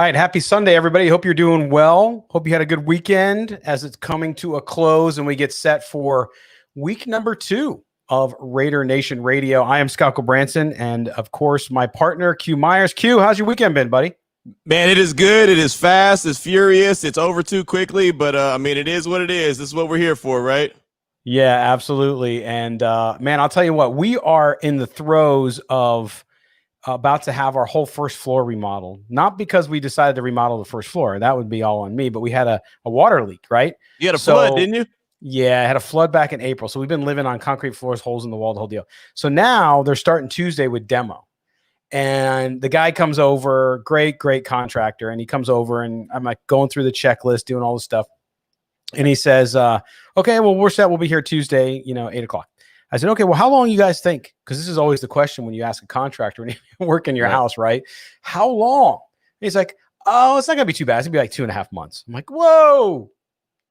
right. Happy Sunday, everybody. Hope you're doing well. Hope you had a good weekend as it's coming to a close and we get set for week number 2 of Raider Nation Radio. I am Scott Gulbransen, and of course, my partner, Q Myers. Q, how's your weekend been, buddy? Man, it is good. It is fast. It's furious. It's over too quickly, but it is what it is. This is what we're here for, right? Yeah, absolutely. And man, I'll tell you what, we are in the throes of about to have our whole first floor remodeled. Not because we decided to remodel the first floor. That would be all on me, but we had a water leak, right? You had a flood, didn't you? Yeah, I had a flood back in April. So we've been living on concrete floors, holes in the wall, the whole deal. So now they're starting Tuesday with demo. And the guy comes over, great contractor. And he comes over and I'm like going through the checklist, doing all this stuff. And he says, okay, well, we're set. We'll be here Tuesday, 8:00. I said, okay, well, how long you guys think? Because this is always the question when you ask a contractor when you work in your house, right? How long? And he's like, oh, it's not going to be too bad. It's going to be like 2.5 months. I'm like, whoa,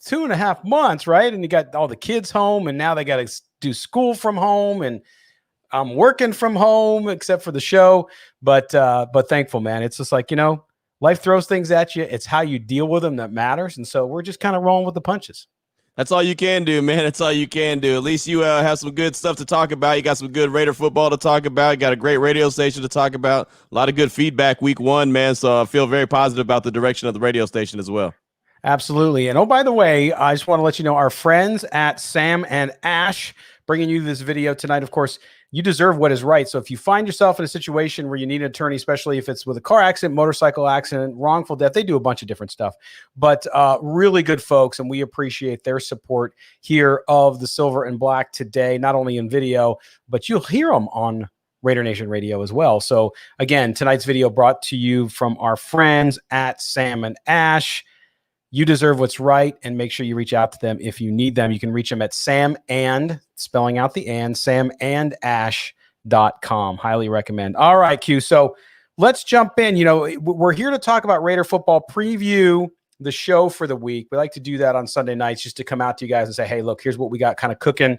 2.5 months, right? And you got all the kids home, and now they got to do school from home, and I'm working from home except for the show. But thankful, man. It's just like, life throws things at you. It's how you deal with them that matters. And so we're just kind of rolling with the punches. That's all you can do, man. That's all you can do. At least you have some good stuff to talk about. You got some good Raider football to talk about. You got a great radio station to talk about. A lot of good feedback week 1, man. So I feel very positive about the direction of the radio station as well. Absolutely. And oh, by the way, I just want to let you know our friends at Sam and Ash bringing you this video tonight. Of course, you deserve what is right. So if you find yourself in a situation where you need an attorney, especially if it's with a car accident, motorcycle accident, wrongful death, they do a bunch of different stuff, but really good folks. And we appreciate their support here of the Silver and Black today, not only in video, but you'll hear them on Raider Nation Radio as well. So again, tonight's video brought to you from our friends at Sam and Ash. You deserve what's right, and make sure you reach out to them if you need them. You can reach them at spelling out the samandash.com. Highly recommend. All right, Q. So let's jump in. We're here to talk about Raider football, preview the show for the week. We like to do that on Sunday nights just to come out to you guys and say, hey, look, here's what we got kind of cooking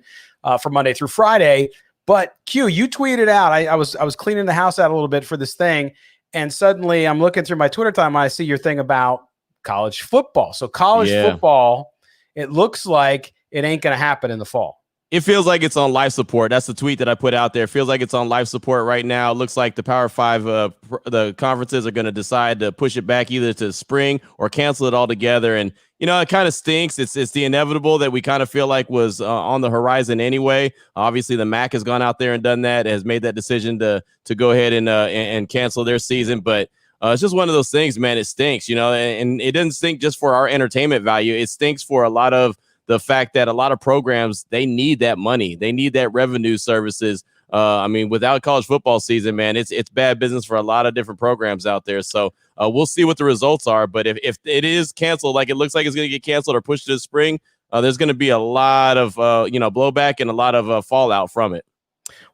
for Monday through Friday. But Q, you tweeted out, I was cleaning the house out a little bit for this thing, and suddenly I'm looking through my Twitter time. I see your thing about college football. So college football, it looks like it ain't going to happen in the fall. It feels like it's on life support. That's the tweet that I put out there. It feels like it's on life support right now. It looks like the Power 5, the conferences are going to decide to push it back either to spring or cancel it altogether. And, it kind of stinks. It's the inevitable that we kind of feel like was on the horizon anyway. Obviously, the MAC has gone out there and done that, has made that decision to go ahead and cancel their season. But it's just one of those things, man. It stinks, and it doesn't stink just for our entertainment value. It stinks for a lot of the fact that a lot of programs, they need that money. They need that revenue services. Without college football season, man, it's bad business for a lot of different programs out there. So we'll see what the results are. But if it is canceled, like it looks like it's going to get canceled or pushed to the spring, there's going to be a lot of, blowback and a lot of fallout from it.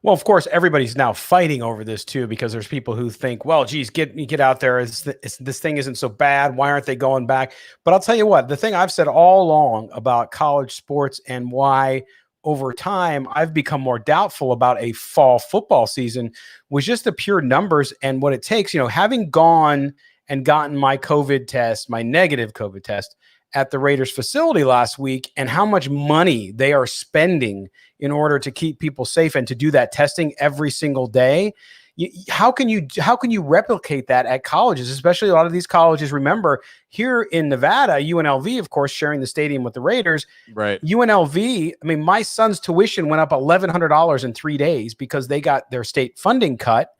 Well, of course, everybody's now fighting over this too, because there's people who think, well, geez, get out there. This thing isn't so bad. Why aren't they going back? But I'll tell you what, the thing I've said all along about college sports and why over time I've become more doubtful about a fall football season was just the pure numbers and what it takes. Having gone and gotten my negative COVID test at the Raiders facility last week, and how much money they are spending in order to keep people safe and to do that testing every single day. How can you replicate that at colleges, especially a lot of these colleges? Remember, here in Nevada, UNLV, of course, sharing the stadium with the Raiders. Right. UNLV, my son's tuition went up $1,100 in 3 days because they got their state funding cut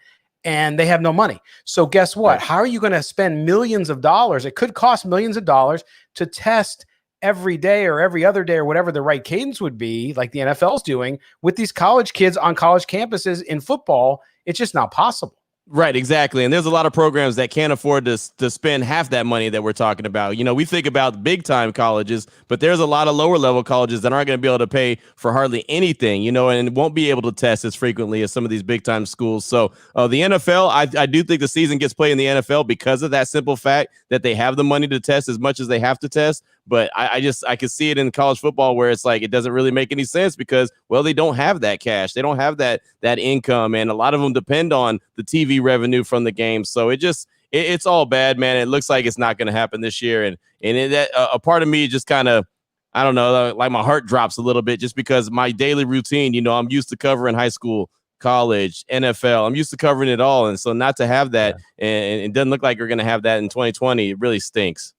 and they have no money. So guess what? Right. How are you going to spend millions of dollars? It could cost millions of dollars to test every day or every other day or whatever the right cadence would be, like the NFL's doing with these college kids on college campuses in football. It's just not possible. Right, exactly. And there's a lot of programs that can't afford to spend half that money that we're talking about. We think about big time colleges, but there's a lot of lower level colleges that aren't going to be able to pay for hardly anything, and won't be able to test as frequently as some of these big time schools. So the NFL, I do think the season gets played in the NFL because of that simple fact that they have the money to test as much as they have to test. But I could see it in college football where it's like it doesn't really make any sense because, well, they don't have that cash. They don't have that income. And a lot of them depend on the TV revenue from the game. So it just it's all bad, man. It looks like it's not going to happen this year. And a part of me just kind of, I don't know, like my heart drops a little bit just because my daily routine, I'm used to covering high school, college, NFL. I'm used to covering it all. And so not to have that, and it doesn't look like we're going to have that in 2020, it really stinks.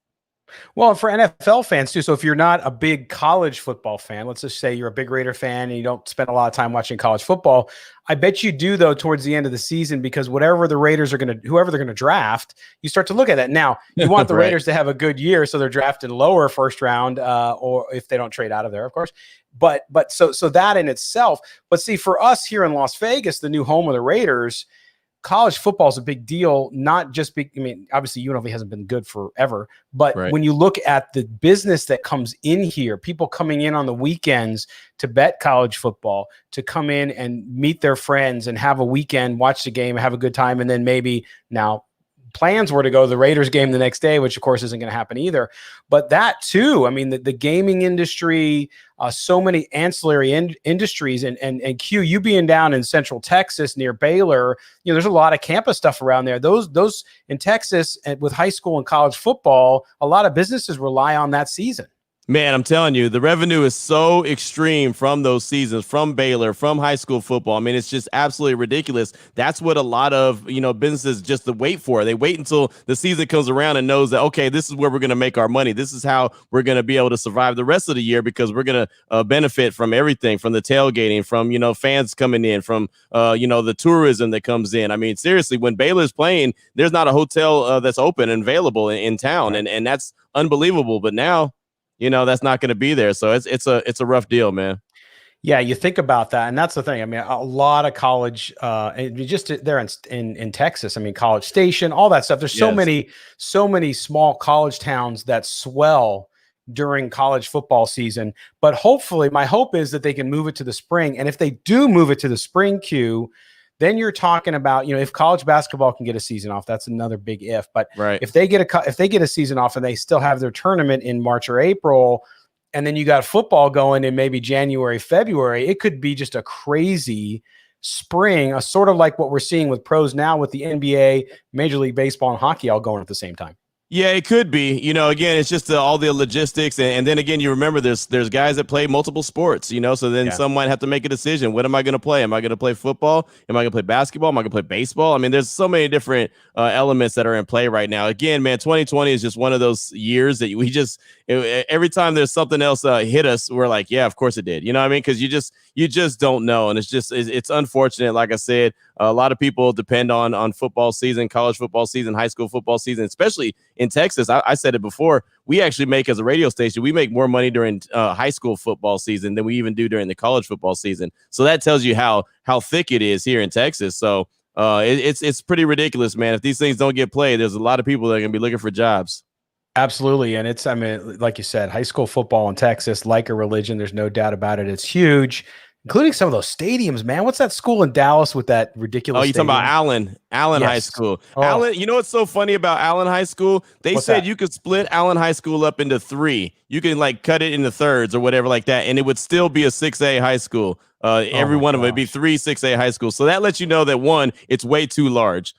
Well, for NFL fans too. So if you're not a big college football fan, let's just say you're a big Raider fan and you don't spend a lot of time watching college football, I bet you do though towards the end of the season, because whoever they're going to draft, you start to look at that. Now you want the Right. Raiders to have a good year, so they're drafted lower first round, or if they don't trade out of there, of course. But so that in itself. But see, for us here in Las Vegas, the new home of the Raiders, college football is a big deal, not just obviously UNLV hasn't been good forever, but when you look at the business that comes in here, people coming in on the weekends to bet college football, to come in and meet their friends and have a weekend, watch the game, have a good time, and then maybe now plans were to go to the Raiders game the next day, which of course isn't going to happen either. But that too, I mean, the gaming industry, so many ancillary industries, and Q, you being down in Central Texas near Baylor, there's a lot of campus stuff around there. Those in Texas, and with high school and college football, a lot of businesses rely on that season. Man, I'm telling you, the revenue is so extreme from those seasons, from Baylor, from high school football. I mean, it's just absolutely ridiculous. That's what a lot of, businesses just wait for. They wait until the season comes around and knows that, okay, this is where we're going to make our money. This is how we're going to be able to survive the rest of the year, because we're going to benefit from everything, from the tailgating, from, fans coming in, from, the tourism that comes in. I mean, seriously, when Baylor's playing, there's not a hotel that's open and available in town. And that's unbelievable. But now, that's not going to be there. So it's a rough deal, man. Yeah, you think about that, and that's the thing. I mean, a lot of college, just there in Texas. I mean, College Station, all that stuff. There's so many small college towns that swell during college football season. But hopefully, my hope is that they can move it to the spring. And if they do move it to the spring, Q, then you're talking about, if college basketball can get a season off, that's another big if. But if they get a season off and they still have their tournament in March or April, and then you got football going in maybe January, February, it could be just a crazy spring, a sort of like what we're seeing with pros now with the NBA, Major League Baseball, and hockey all going at the same time. Yeah, it could be. Again, it's just all the logistics. And then again, you remember there's guys that play multiple sports, so then some might have to make a decision. What am I going to play? Am I going to play football? Am I going to play basketball? Am I going to play baseball? I mean, there's so many different elements that are in play right now. Again, man, 2020 is just one of those years that every time there's something else hit us, we're like, yeah, of course it did. You know what I mean? Because you just don't know. And it's unfortunate. Like I said, a lot of people depend on football season, college football season, high school football season, especially in Texas. I said it before. We actually make, as a radio station, we make more money during high school football season than we even do during the college football season. So that tells you how thick it is here in Texas. So it's pretty ridiculous, man. If these things don't get played, there's a lot of people that are going to be looking for jobs. Absolutely. And like you said, high school football in Texas, like a religion, there's no doubt about it. It's huge, including some of those stadiums, man. What's that school in Dallas with that ridiculous you're stadium? talking about Allen High School. Oh. Allen, you know what's so funny about Allen High School? They What's said that? you could split Allen High School up into 3. You can cut it into thirds or whatever like that, and it would still be a 6A high school. Every one of them would be 3 6A high schools. So that lets you know that, one, it's way too large.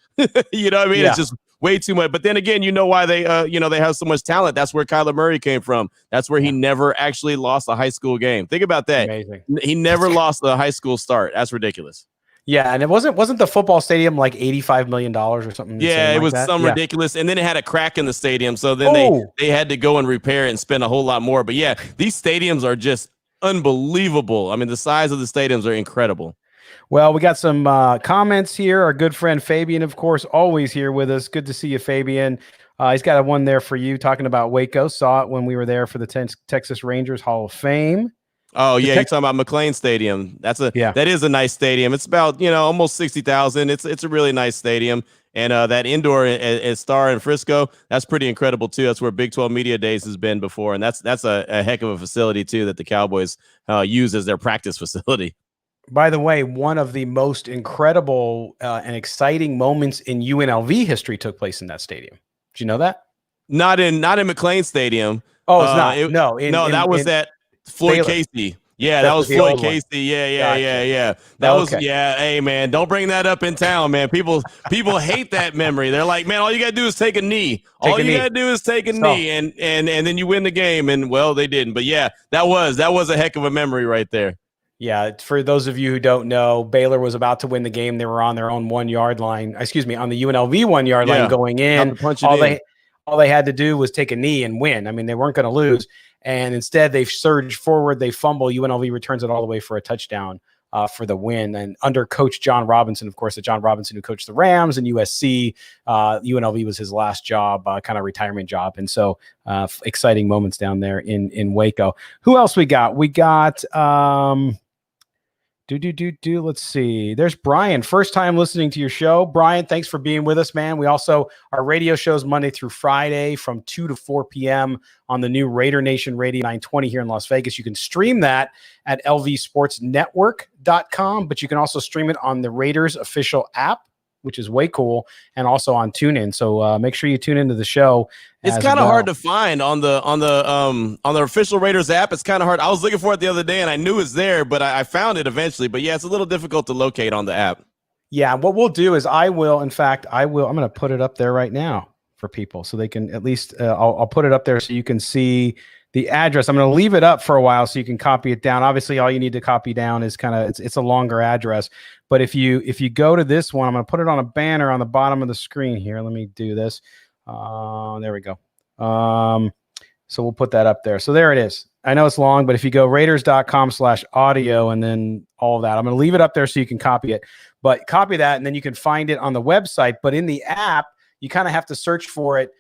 You know what I mean? Yeah. It's just way too much. But then again, why they they have so much talent. That's where Kyler Murray came from. That's where he never actually lost a high school game. Think about that. Amazing. He never lost a high school start. That's ridiculous. Yeah, and it wasn't the football stadium like $85 million or something? Yeah, it was ridiculous. And then it had a crack in the stadium. So then they had to go and repair it and spend a whole lot more. But yeah, these stadiums are just unbelievable. I mean, the size of the stadiums are incredible. Well, we got some comments here. Our good friend Fabian, of course, always here with us. Good to see you, Fabian. He's got a one there for you talking about Waco. Saw it when we were there for the Texas Rangers Hall of Fame. Oh, yeah, you're talking about McLean Stadium. That is a nice stadium. It's about, almost 60,000. It's a really nice stadium. And that indoor at Star in Frisco, that's pretty incredible, too. That's where Big 12 Media Days has been before. And that's a heck of a facility, too, that the Cowboys use as their practice facility. By the way, one of the most incredible and exciting moments in UNLV history took place in that stadium. Did you know that? Not in McLean Stadium. Oh, it's not. That was at Floyd Baylor. Casey. Yeah, that That's was the Floyd old one. Casey. Yeah. Gotcha. That was Okay. Hey, man, don't bring that up in town, man. People hate that memory. They're like, man, all you gotta do is take a knee. Take All a you knee. gotta do is take a So knee, and then you win the game. And well, they didn't. But yeah, that was a heck of a memory right there. yeah, for those of you who don't know, Baylor was about to win the game. They were on their own 1 yard line. Excuse me, on the UNLV 1 yard line Yeah, going have in. to punch it All in. they had to do was take a knee and win. I mean, they weren't going to lose. And instead, they surged forward. They fumble. UNLV returns it all the way for a touchdown for the win. And under Coach John Robinson, of course, the John Robinson who coached the Rams and USC, UNLV was his last job, kind of retirement job. And so exciting moments down there in Waco. Who else we got? We got let's see. There's Bryan. First time listening to your show. Bryan, thanks for being with us, man. We also, our radio shows Monday through Friday from 2 to 4 p.m. on the new Raider Nation Radio 920 here in Las Vegas. You can stream that at lvsportsnetwork.com, but you can also stream it on the Raiders official app, which is way cool, and also on TuneIn. So make sure you tune into the show. It's kind of hard to find on the official Raiders app. It's kind of hard. I was looking for it the other day and I knew it's there, but I found it eventually. But yeah, it's a little difficult to locate on the app. Yeah, what we'll do is I'm going to put it up there right now for people so they can at least I'll put it up there so you can see the address. I'm going to leave it up for a while so you can copy it down. Obviously, all you need to copy down is it's a longer address. But if you go to this one, I'm going to put it on a banner on the bottom of the screen here. Let me do this. There we go. So we'll put that up there. So there it is. I know it's long, but if you go raiders.com/audio and then all of that, I'm going to leave it up there so you can copy it. But copy that, and then you can find it on the website. But in the app, you kind of have to search for it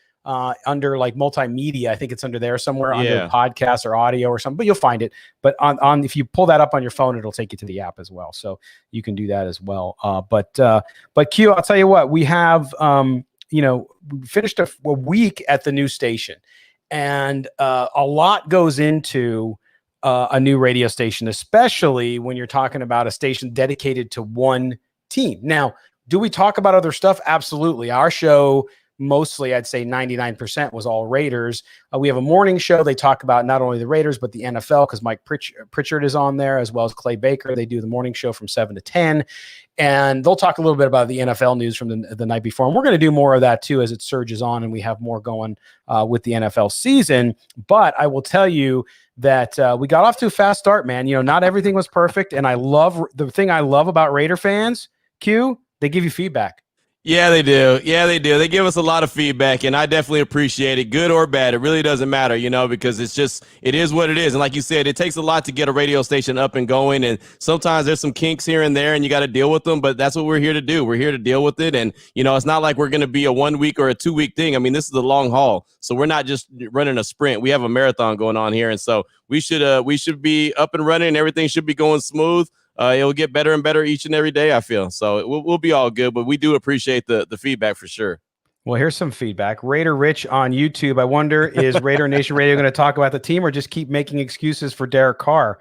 under like multimedia. I think it's under there somewhere under podcast or audio or something, but you'll find it. But on if you pull that up on your phone, it'll take you to the app as well. So you can do that as well. But Q, I'll tell you what, we have, we finished a week at the new station, and a lot goes into a new radio station, especially when you're talking about a station dedicated to one team. Now, do we talk about other stuff? Absolutely. Our show, mostly, I'd say 99% was all Raiders. We have a morning show. They talk about not only the Raiders, but the NFL, because Mike Pritchard is on there, as well as Clay Baker. They do the morning show from 7 to 10. And they'll talk a little bit about the NFL news from the night before. And we're going to do more of that, too, as it surges on and we have more going with the NFL season. But I will tell you that we got off to a fast start, man. Not everything was perfect. And the thing I love about Raider fans, Q, they give you feedback. Yeah, they do. They give us a lot of feedback, and I definitely appreciate it, good or bad. It really doesn't matter, because it is what it is. And like you said, it takes a lot to get a radio station up and going, and sometimes there's some kinks here and there, and you got to deal with them, but that's what we're here to do. We're here to deal with it, and, it's not like we're going to be a 1 week or a 2 week thing. I mean, this is the long haul, so we're not just running a sprint. We have a marathon going on here, and so we should be up and running, and everything should be going smooth. It'll get better and better each and every day, I feel. So we'll be all good, but we do appreciate the feedback for sure. Well, here's some feedback. Raider Rich on YouTube. I wonder, is Raider Nation Radio going to talk about the team or just keep making excuses for Derek Carr?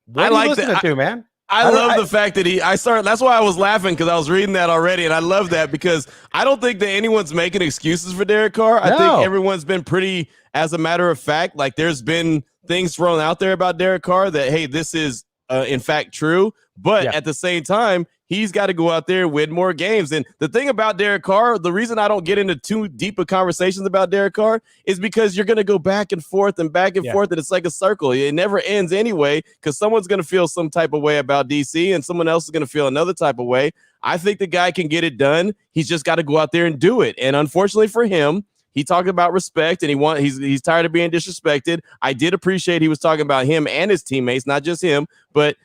What are you listening to, man? I love the fact that that's why I was laughing, because I was reading that already, and I love that because I don't think that anyone's making excuses for Derek Carr. I think everyone's been pretty, as a matter of fact, like there's been things thrown out there about Derek Carr that, hey, this is in fact true, but at the same time, he's got to go out there and win more games. And the thing about Derek Carr, the reason I don't get into too deep of conversations about Derek Carr is because you're going to go back and forth, and it's like a circle. It never ends anyway, because someone's going to feel some type of way about DC and someone else is going to feel another type of way. I think the guy can get it done. He's just got to go out there and do it. And unfortunately for him, he talked about respect, and he's tired of being disrespected. I did appreciate he was talking about him and his teammates, not just him. But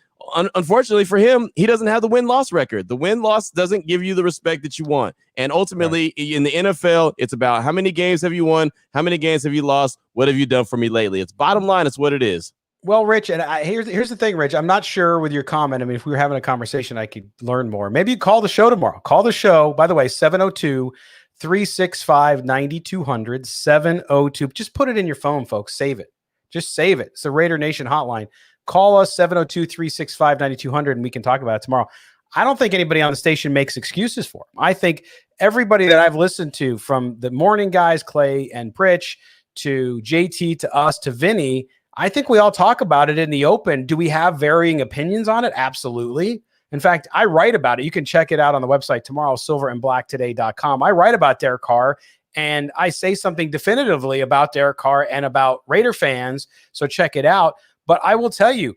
unfortunately for him, he doesn't have the win-loss record. The win-loss doesn't give you the respect that you want. And ultimately, in the NFL, it's about how many games have you won, how many games have you lost, what have you done for me lately. It's bottom line. It's what it is. Well, Rich, and here's the thing, Rich. I'm not sure with your comment. I mean, if we were having a conversation, I could learn more. Maybe you call the show tomorrow. Call the show. By the way, 702-365-9200, 702. Just put it in your phone, folks. Save it. Just save it. It's the Raider Nation hotline. Call us, 702-365-9200, and we can talk about it tomorrow. I don't think anybody on the station makes excuses for him. I think everybody that I've listened to, from the morning guys, Clay and Pritch, to JT, to us, to Vinny, I think we all talk about it in the open. Do we have varying opinions on it? Absolutely. In fact, I write about it. You can check it out on the website tomorrow, silverandblacktoday.com. I write about Derek Carr, and I say something definitively about Derek Carr and about Raider fans. So check it out. But I will tell you,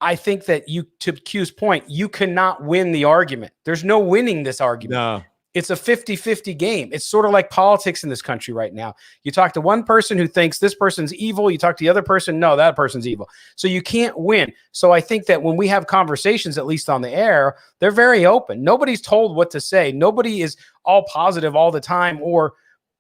I think that to Q's point, you cannot win the argument. There's no winning this argument. No. It's a 50-50 game. It's sort of like politics in this country right now. You talk to one person who thinks this person's evil. You talk to the other person, no, that person's evil. So you can't win. So I think that when we have conversations, at least on the air, they're very open. Nobody's told what to say. Nobody is all positive all the time. Or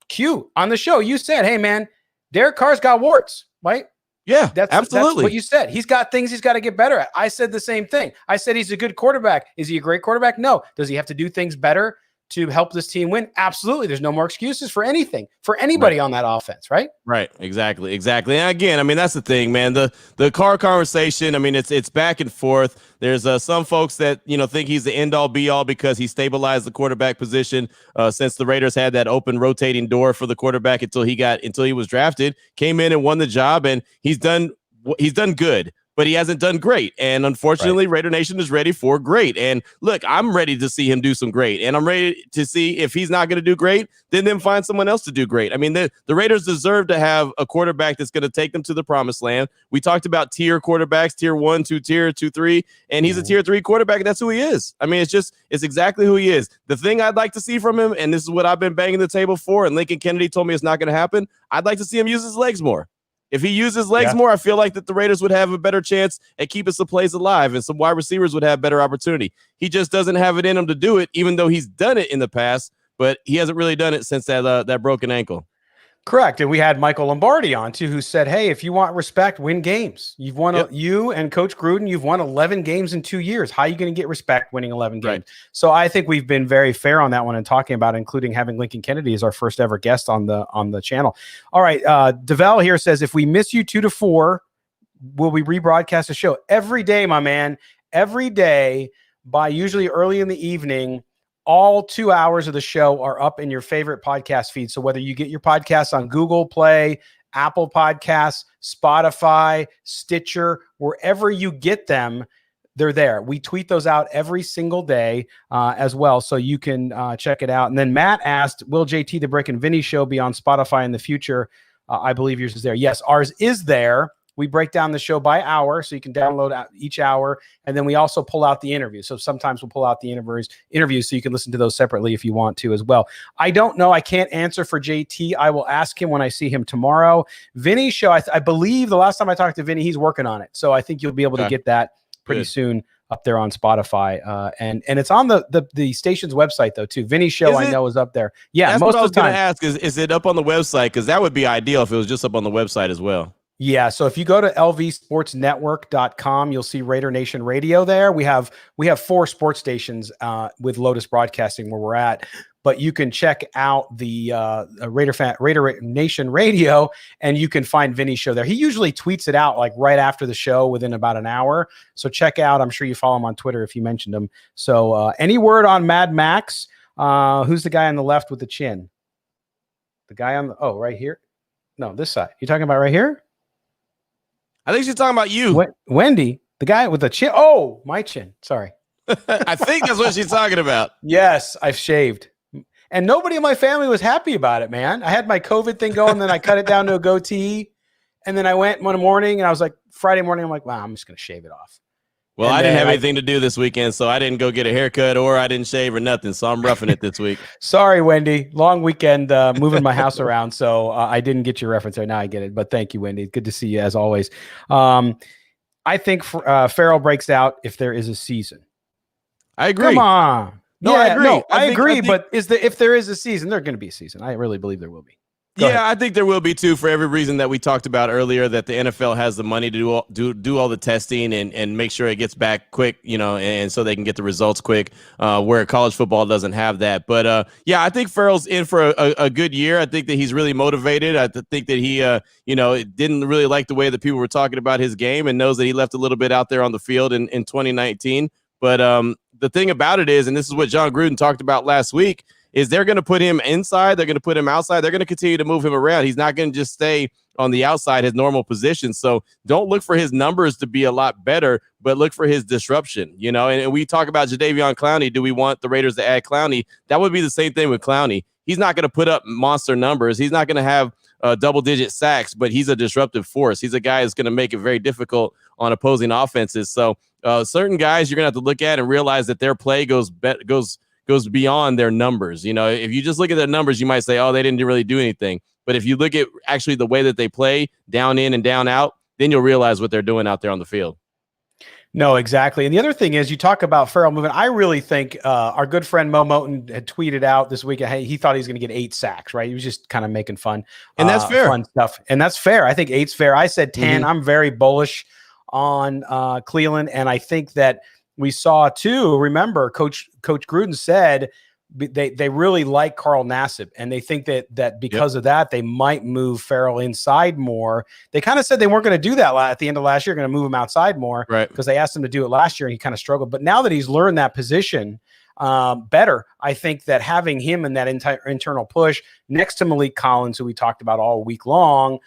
Q, on the show, you said, hey, man, Derek Carr's got warts, right? Yeah, absolutely. That's what you said. He's got things he's got to get better at. I said the same thing. I said he's a good quarterback. Is he a great quarterback? No. Does he have to do things better to help this team win? Absolutely. There's no more excuses for anything, for anybody on that offense, right? Right. Exactly. And again, I mean, that's the thing, man. The Carr conversation, I mean, it's back and forth. There's some folks that, think he's the end all be all because he stabilized the quarterback position since the Raiders had that open rotating door for the quarterback until he was drafted, came in and won the job, and he's done good. But he hasn't done great. And unfortunately, Raider Nation is ready for great. And look, I'm ready to see him do some great. And I'm ready to see if he's not going to do great, then find someone else to do great. I mean, the Raiders deserve to have a quarterback that's going to take them to the promised land. We talked about tier quarterbacks, tier 1, 2 tier, 2, 3, and he's a tier 3 quarterback. And that's who he is. I mean, it's exactly who he is. The thing I'd like to see from him, and this is what I've been banging the table for, and Lincoln Kennedy told me it's not going to happen, I'd like to see him use his legs more. If he uses legs more, I feel like that the Raiders would have a better chance at keeping some plays alive, and some wide receivers would have better opportunity. He just doesn't have it in him to do it, even though he's done it in the past, but he hasn't really done it since that broken ankle. Correct. And we had Michael Lombardi on too, who said, hey, if you want respect, win games. You've won, you and Coach Gruden, you've won 11 games in 2 years. How are you going to get respect winning 11 games? Right. So I think we've been very fair on that one and talking about it, including having Lincoln Kennedy as our first ever guest on the channel. All right. Develle here says, if we miss you 2 to 4, will we rebroadcast the show? Every day, my man, every day by usually early in the evening. All 2 hours of the show are up in your favorite podcast feed. So whether you get your podcasts on Google Play, Apple Podcasts, Spotify, Stitcher, wherever you get them, they're there. We tweet those out every single day as well. So you can check it out. And then Matt asked, will JT the Brick and Vinny show be on Spotify in the future? I believe yours is there. Yes, ours is there. We break down the show by hour, so you can download each hour, and then we also pull out the interviews. So sometimes we'll pull out the interviews so you can listen to those separately if you want to as well. I don't know. I can't answer for JT. I will ask him when I see him tomorrow. Vinny's show, I believe the last time I talked to Vinny, he's working on it. So I think you'll be able to get that pretty soon up there on Spotify. And it's on the station's website, though, too. Vinny's show, I know, is up there. Yeah, that's most what I was of the time. Going to ask is it up on the website? Because that would be ideal if it was just up on the website as well. Yeah, so if you go to lvsportsnetwork.com, you'll see Raider Nation Radio there. We have 4 sports stations with Lotus Broadcasting where we're at, but you can check out the Raider Nation Radio, and you can find Vinny's show there. He usually tweets it out like right after the show within about an hour. So check out. I'm sure you follow him on Twitter if you mentioned him. So any word on Mad Max? Who's the guy on the left with the chin? The guy on right here? No, this side. You talking about right here? I think she's talking about you. Wendy, the guy with the chin. Oh, my chin. Sorry. I think that's what she's talking about. Yes, I've shaved. And nobody in my family was happy about it, man. I had my COVID thing going, then I cut it down to a goatee. And then I went one morning, and I was like, Friday morning, I'm like, wow, I'm just going to shave it off. Well, I didn't have anything to do this weekend, so I didn't go get a haircut or I didn't shave or nothing. So I'm roughing it this week. Sorry, Wendy. Long weekend moving my house around, so I didn't get your reference there. Now I get it. But thank you, Wendy. Good to see you as always. I think Farrell breaks out if there is a season. I agree. Come on. No, I agree. No, I agree. But if there is a season, there's going to be a season. I really believe there will be. Go ahead. I think there will be too, for every reason that we talked about earlier, that the NFL has the money to do all the testing and make sure it gets back quick, and so they can get the results quick, where college football doesn't have that. But I think Farrell's in for a good year. I think that he's really motivated. I think that he, didn't really like the way that people were talking about his game and knows that he left a little bit out there on the field in 2019. But the thing about it is, and this is what John Gruden talked about last week, is they're going to put him inside. They're going to put him outside. They're going to continue to move him around. He's not going to just stay on the outside, his normal position. So don't look for his numbers to be a lot better, but look for his disruption, you know. And we talk about Jadeveon Clowney. Do we want the Raiders to add Clowney? That would be the same thing with Clowney. He's not going to put up monster numbers. He's not going to have double-digit sacks, but he's a disruptive force. He's a guy that's going to make it very difficult on opposing offenses. So certain guys you're going to have to look at and realize that their play goes beyond their numbers. You know, if you just look at their numbers, you might say, oh, they didn't really do anything. But if you look at actually the way that they play down in and down out, then you'll realize what they're doing out there on the field. No, exactly. And the other thing is, you talk about Farrell moving. I really think our good friend Mo Moten had tweeted out this week, hey, he thought he was going to get 8 sacks, right? He was just kind of making fun. And that's fair. Fun stuff. And that's fair. I think 8's fair. I said 10. I'm very bullish on Cleveland. And I think that we saw too, remember, Coach Gruden said they really like Carl Nassib, and they think that because of that, they might move Farrell inside more. They kind of said they weren't going to do that at the end of last year, going to move him outside more, right? Because they asked him to do it last year and he kind of struggled. But now that he's learned that position better, I think that having him in that entire internal push next to Malik Collins, who we talked about all week long,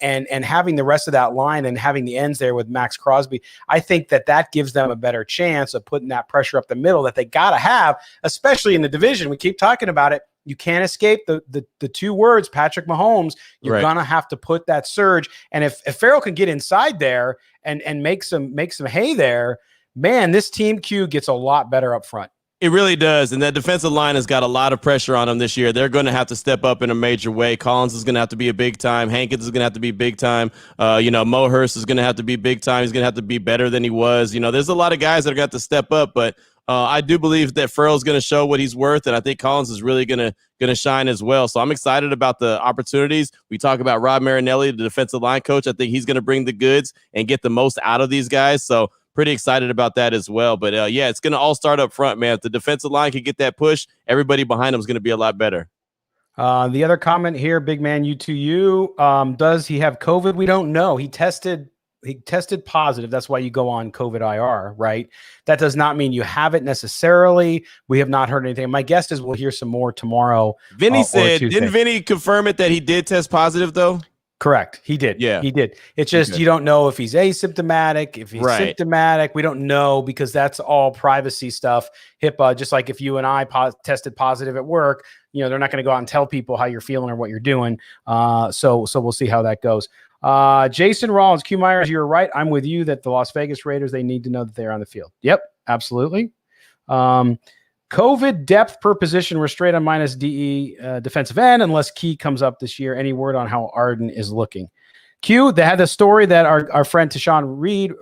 and having the rest of that line and having the ends there with Max Crosby, I think that gives them a better chance of putting that pressure up the middle that they got to have, especially in the division. We keep talking about it. You can't escape the 2 words, Patrick Mahomes. You're going to have to put that surge. And if Farrell can get inside there and make some hay there, man, this team Q gets a lot better up front. It really does. And that defensive line has got a lot of pressure on them this year. They're going to have to step up in a major way. Collins is going to have to be a big time. Hankins is going to have to be big time. Mo Hurst is going to have to be big time. He's going to have to be better than he was. You know, there's a lot of guys that are going to have to step up, but I do believe that Farrell's going to show what he's worth, and I think Collins is really going to shine as well. So I'm excited about the opportunities. We talk about Rob Marinelli, the defensive line coach. I think he's going to bring the goods and get the most out of these guys. So pretty excited about that as well. But it's going to all start up front, man. If the defensive line can get that push, everybody behind him is going to be a lot better. The other comment here, big man, U2U, does he have COVID? We don't know. He tested positive. That's why you go on COVID IR, right? That does not mean you have it necessarily. We have not heard anything. My guess is we'll hear some more tomorrow. Vinny said, didn't Vinny confirm it that he did test positive though? Correct. He did. Yeah, he did. It's just, you don't know if he's asymptomatic, if he's symptomatic. We don't know because that's all privacy stuff. HIPAA, just like if you and I tested positive at work, they're not going to go out and tell people how you're feeling or what you're doing. So we'll see how that goes. Jason Rollins, Q Myers, you're right. I'm with you that the Las Vegas Raiders, they need to know that they're on the field. Yep, absolutely. COVID depth per position, we're straight on minus DE defensive end unless Key comes up this year. Any word on how Arden is looking? Q, they had the story that our friend Tashawn Reed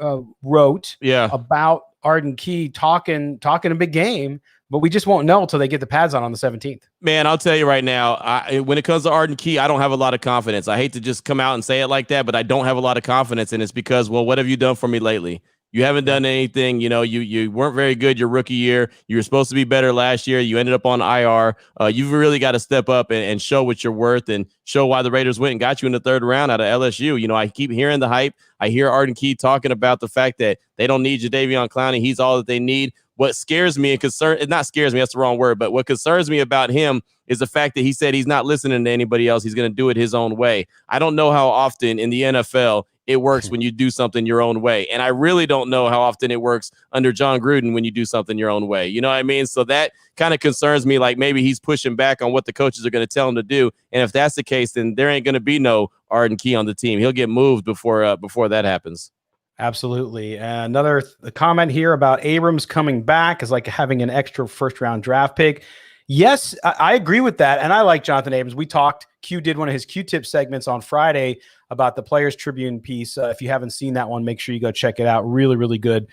wrote about Arden Key talking a big game, but we just won't know until they get the pads on the 17th. Man, I'll tell you right now, when it comes to Arden Key, I don't have a lot of confidence. I hate to just come out and say it like that, but I don't have a lot of confidence, and it's because, well, what have you done for me lately? You haven't done anything. You weren't very good your rookie year. You were supposed to be better last year. You ended up on IR. You've really got to step up and show what you're worth and show why the Raiders went and got you in the 3rd round out of LSU. I keep hearing the hype. I hear Arden Key talking about the fact that they don't need Jadeveon Clowney. He's all that they need. What scares me it not scares me, that's the wrong word, but what concerns me about him is the fact that he said he's not listening to anybody else. He's going to do it his own way. I don't know how often in the NFL it works when you do something your own way. And I really don't know how often it works under John Gruden when you do something your own way. You know what I mean? So that kind of concerns me, like maybe he's pushing back on what the coaches are going to tell him to do. And if that's the case, then there ain't going to be no Arden Key on the team. He'll get moved before that happens. Absolutely. Another comment here about Abrams coming back is like having an extra 1st-round draft pick. Yes, I agree with that. And I like Jonathan Abrams. We talked, Q did one of his Q-tip segments on Friday about the Players Tribune piece. If you haven't seen that one, make sure you go check it out. Really, really good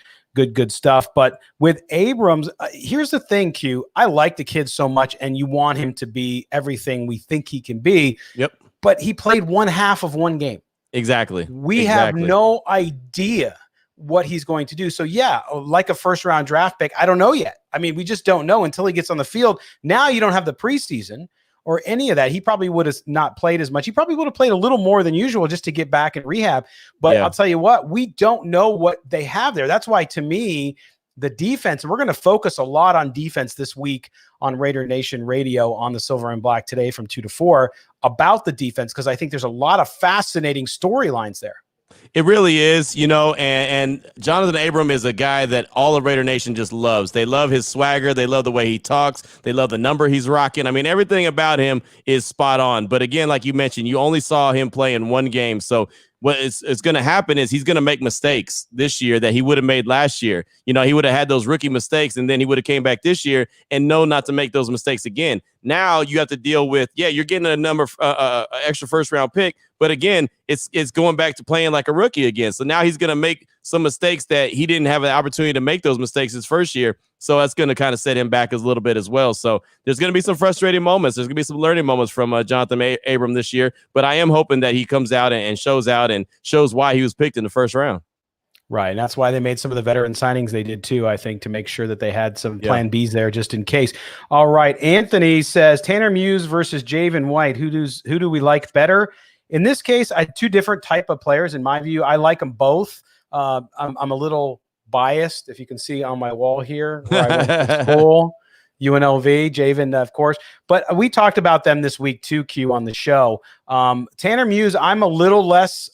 stuff. But with Abrams, here's the thing, Q. I like the kid so much, and you want him to be everything we think he can be. Yep. But he played one half of one game. Exactly. We have no idea what he's going to do. So yeah, like a 1st-round draft pick, I don't know yet. I mean, we just don't know until he gets on the field. Now you don't have the preseason or any of that. He probably would have not played as much. He probably would have played a little more than usual just to get back in rehab. But I'll tell you what, we don't know what they have there. That's why, to me, the defense. And we're going to focus a lot on defense this week on Raider Nation Radio on the Silver and Black today from 2 to 4 about the defense, because I think there's a lot of fascinating storylines there. It really is, and Jonathan Abram is a guy that all of Raider Nation just loves. They love his swagger. They love the way he talks. They love the number he's rocking. I mean, everything about him is spot on. But again, like you mentioned, you only saw him play in one game. So what is going to happen is he's going to make mistakes this year that he would have made last year. He would have had those rookie mistakes, and then he would have came back this year and know not to make those mistakes again. Now you have to deal with, you're getting a extra first round pick, but again, it's going back to playing like a rookie again. So now he's going to make some mistakes that he didn't have an opportunity to make those mistakes his first year. So that's going to kind of set him back a little bit as well. So there's going to be some frustrating moments. There's going to be some learning moments from Jonathan Abram this year. But I am hoping that he comes out and shows why he was picked in the first round. Right. And that's why they made some of the veteran signings they did too, I think, to make sure that they had some plan Bs there just in case. All right. Anthony says Tanner Muse versus Javen White. Who do we like better? In this case, I two different type of players. In my view, I like them both. I'm a little biased, if you can see on my wall here, where I went to school. UNLV, Javen, of course. But we talked about them this week too, Q, on the show. Tanner Muse, I'm a little less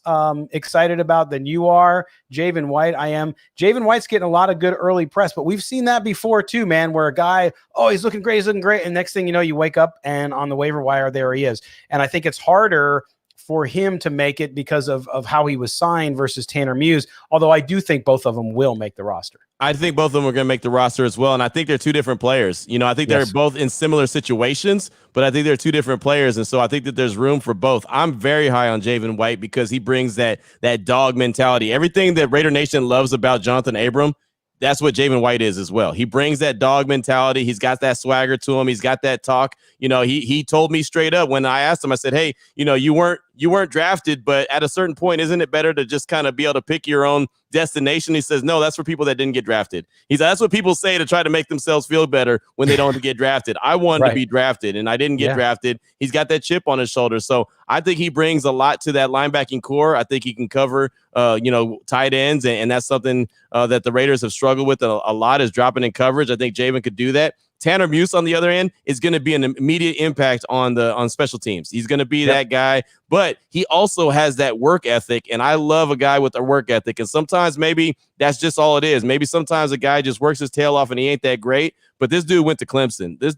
excited about than you are. Javen White, I am. Javen White's getting a lot of good early press, but we've seen that before too, man, where a guy, he's looking great, and next thing you know, you wake up and on the waiver wire, there he is. And I think it's harder for him to make it because of how he was signed versus Tanner Muse, although I do think both of them will make the roster. I think both of them are going to make the roster as well, and I think they're two different players. I think they're both in similar situations, but I think they're two different players, and so I think that there's room for both. I'm very high on Javen White because he brings that dog mentality. Everything that Raider Nation loves about Jonathan Abram, that's what Javen White is as well. He brings that dog mentality. He's got that swagger to him. He's got that talk. He told me straight up when I asked him, I said, hey, you weren't drafted, but at a certain point, isn't it better to just kind of be able to pick your own destination? He says, no, that's for people that didn't get drafted. He said, that's what people say to try to make themselves feel better when they don't get drafted. I wanted to be drafted and I didn't get drafted. He's got that chip on his shoulder. So I think he brings a lot to that linebacking core. I think he can cover, tight ends. And that's something that the Raiders have struggled with a lot, is dropping in coverage. I think Javen could do that. Tanner Muse, on the other end, is going to be an immediate impact on special teams. He's going to be that guy, but he also has that work ethic, and I love a guy with a work ethic. And sometimes maybe that's just all it is. Maybe sometimes a guy just works his tail off and he ain't that great, but this dude went to Clemson. This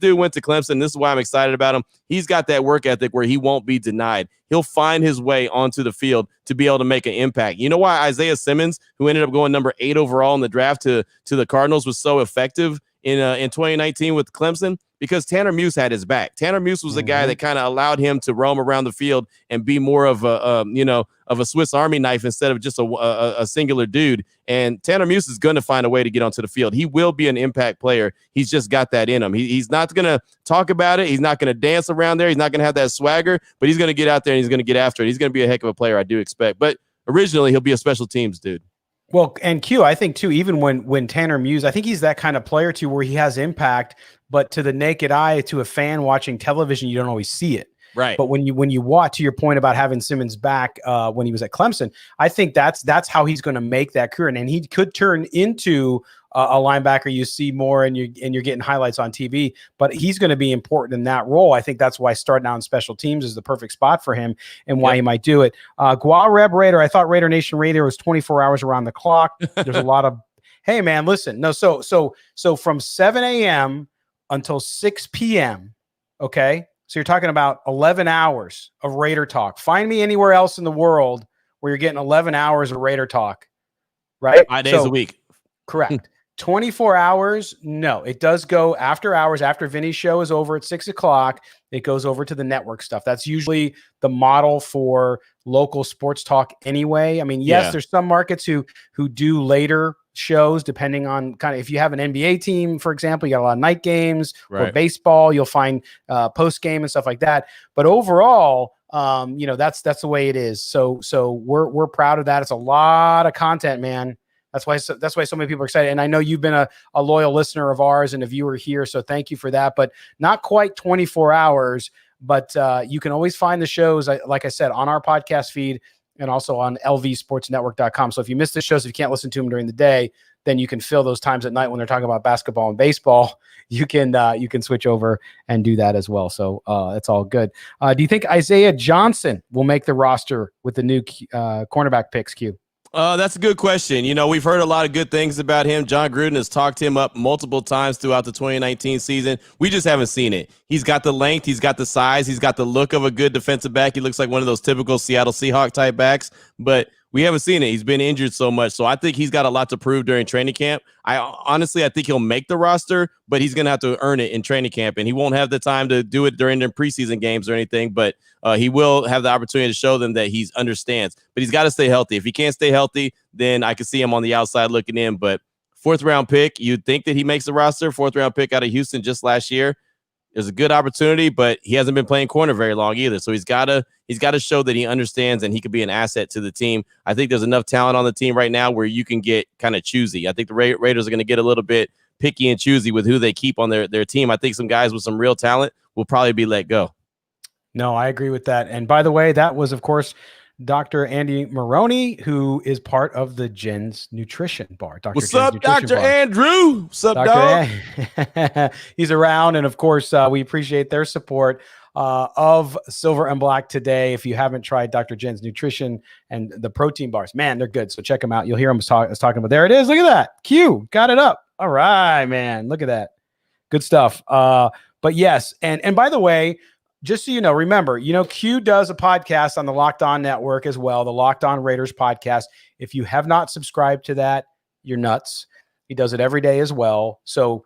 is why I'm excited about him. He's got that work ethic where he won't be denied. He'll find his way onto the field to be able to make an impact. You know why Isaiah Simmons, who ended up going number 8 overall in the draft to the Cardinals, was so effective in 2019 with Clemson? Because Tanner Muse had his back. Tanner Muse was the guy that kind of allowed him to roam around the field and be more of a Swiss Army knife instead of just a singular dude. And Tanner Muse is going to find a way to get onto the field. He will be an impact player. He's just got that in him. He's not going to talk about it. He's not going to dance around there. He's not going to have that swagger, but he's going to get out there and he's going to get after it. He's going to be a heck of a player, I do expect. But originally, he'll be a special teams dude. Well, and Q, I think too, even when Tanner Muse, I think he's that kind of player too, where he has impact, but to the naked eye, to a fan watching television, you don't always see it. Right. But when you watch, to your point about having Simmons back when he was at Clemson, I think that's how he's going to make that career, and he could turn into a linebacker you see more, and you're getting highlights on TV. But he's going to be important in that role. I think that's why starting out in special teams is the perfect spot for him, and why he might do it. GWAREB Raider, I thought Raider Nation Radio was 24 hours around the clock. There's a lot of, hey man, listen, no, so from 7 a.m. until 6 p.m. Okay. So you're talking about 11 hours of Raider talk. Find me anywhere else in the world where you're getting 11 hours of Raider talk, right? 5 days a week. Correct. 24 hours. No, it does go after hours. After Vinny's show is over at 6 o'clock, it goes over to the network stuff. That's usually the model for local sports talk anyway. I mean, yes, there's some markets who do later shows depending on kind of, if you have an NBA team, for example, you got a lot of night games or baseball, you'll find post game and stuff like that. But overall, that's the way it is. So we're proud of that. It's a lot of content, man. That's why so many people are excited. And I know you've been a loyal listener of ours and a viewer here, so thank you for that. But not quite 24 hours, but you can always find the shows, like I said, on our podcast feed and also on lvsportsnetwork.com. So if you miss the shows, if you can't listen to them during the day, then you can fill those times at night when they're talking about basketball and baseball. You can switch over and do that as well. So that's all good. Do you think Isaiah Johnson will make the roster with the new cornerback picks, Q? That's a good question. You know, we've heard a lot of good things about him. John Gruden has talked him up multiple times throughout the 2019 season. We just haven't seen it. He's got the length. He's got the size. He's got the look of a good defensive back. He looks like one of those typical Seattle Seahawks type backs, but we haven't seen it. He's been injured so much. So I think he's got a lot to prove during training camp. I think he'll make the roster, but he's going to have to earn it in training camp, and he won't have the time to do it during their preseason games or anything, but he will have the opportunity to show them that he understands. But he's got to stay healthy. If he can't stay healthy, then I can see him on the outside looking in. But 4th round pick, you'd think that he makes the roster. 4th round pick out of Houston just last year. There's a good opportunity, but he hasn't been playing corner very long either. So he's got to show that he understands and he could be an asset to the team. I think there's enough talent on the team right now where you can get kind of choosy. I think the Raiders are going to get a little bit picky and choosy with who they keep on their team. I think some guys with some real talent will probably be let go. No, I agree with that. And by the way, that was, of course, Dr. Andy Maroney, who is part of the Jen's Nutrition Bar. What's up, Dr. Andrew? What's up, dog? He's around. And of course, we appreciate their support of Silver and Black today. If you haven't tried Dr. Jen's Nutrition and the protein bars, man, they're good. So check them out. You'll hear him talking about. There it is. Look at that. Q got it up. All right, man. Look at that. Good stuff. But yes. And by the way, just so you know, remember, Q does a podcast on the Locked On Network as well, the Locked On Raiders podcast. If you have not subscribed to that, you're nuts. He does it every day as well. So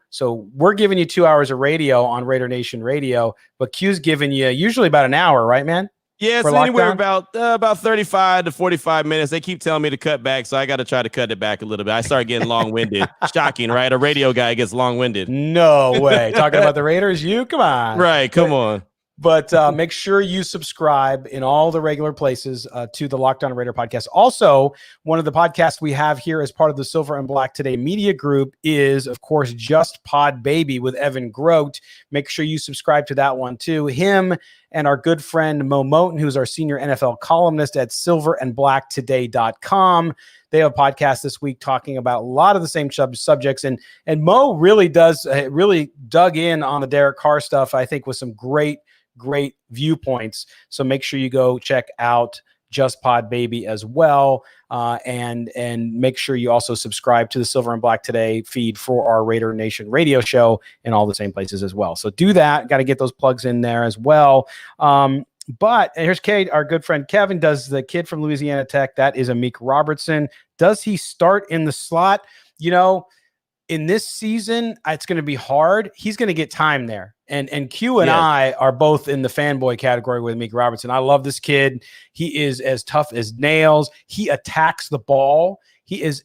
we're giving you 2 hours of radio on Raider Nation Radio, but Q's giving you usually about an hour, right, man? Yeah, it's anywhere about 35 to 45 minutes. They keep telling me to cut back, so I got to try to cut it back a little bit. I start getting long-winded. Shocking, right? A radio guy gets long-winded. No way. Talking about the Raiders, come on. Right, come on. But make sure you subscribe in all the regular places to the Locked On Raider podcast. Also, one of the podcasts we have here as part of the Silver and Black Today media group is, of course, Just Pod Baby with Evan Grote. Make sure you subscribe to that one, too. Him and our good friend Mo Moten, who's our senior NFL columnist at silverandblacktoday.com. They have a podcast this week talking about a lot of the same subjects. And Mo really dug in on the Derek Carr stuff, I think, with some great viewpoints. So make sure you go check out Just Pod Baby as well. And make sure you also subscribe to the Silver and Black Today feed for our Raider Nation radio show in all the same places as well. So do that. Got to get those plugs in there as well. But here's Kate, our good friend Kevin, does the kid from Louisiana Tech. That is Amik Robertson. Does he start in the slot? In this season, it's going to be hard. He's going to get time there. And Q and I are both in the fanboy category with Amik Robertson. I love this kid. He is as tough as nails. He attacks the ball. He is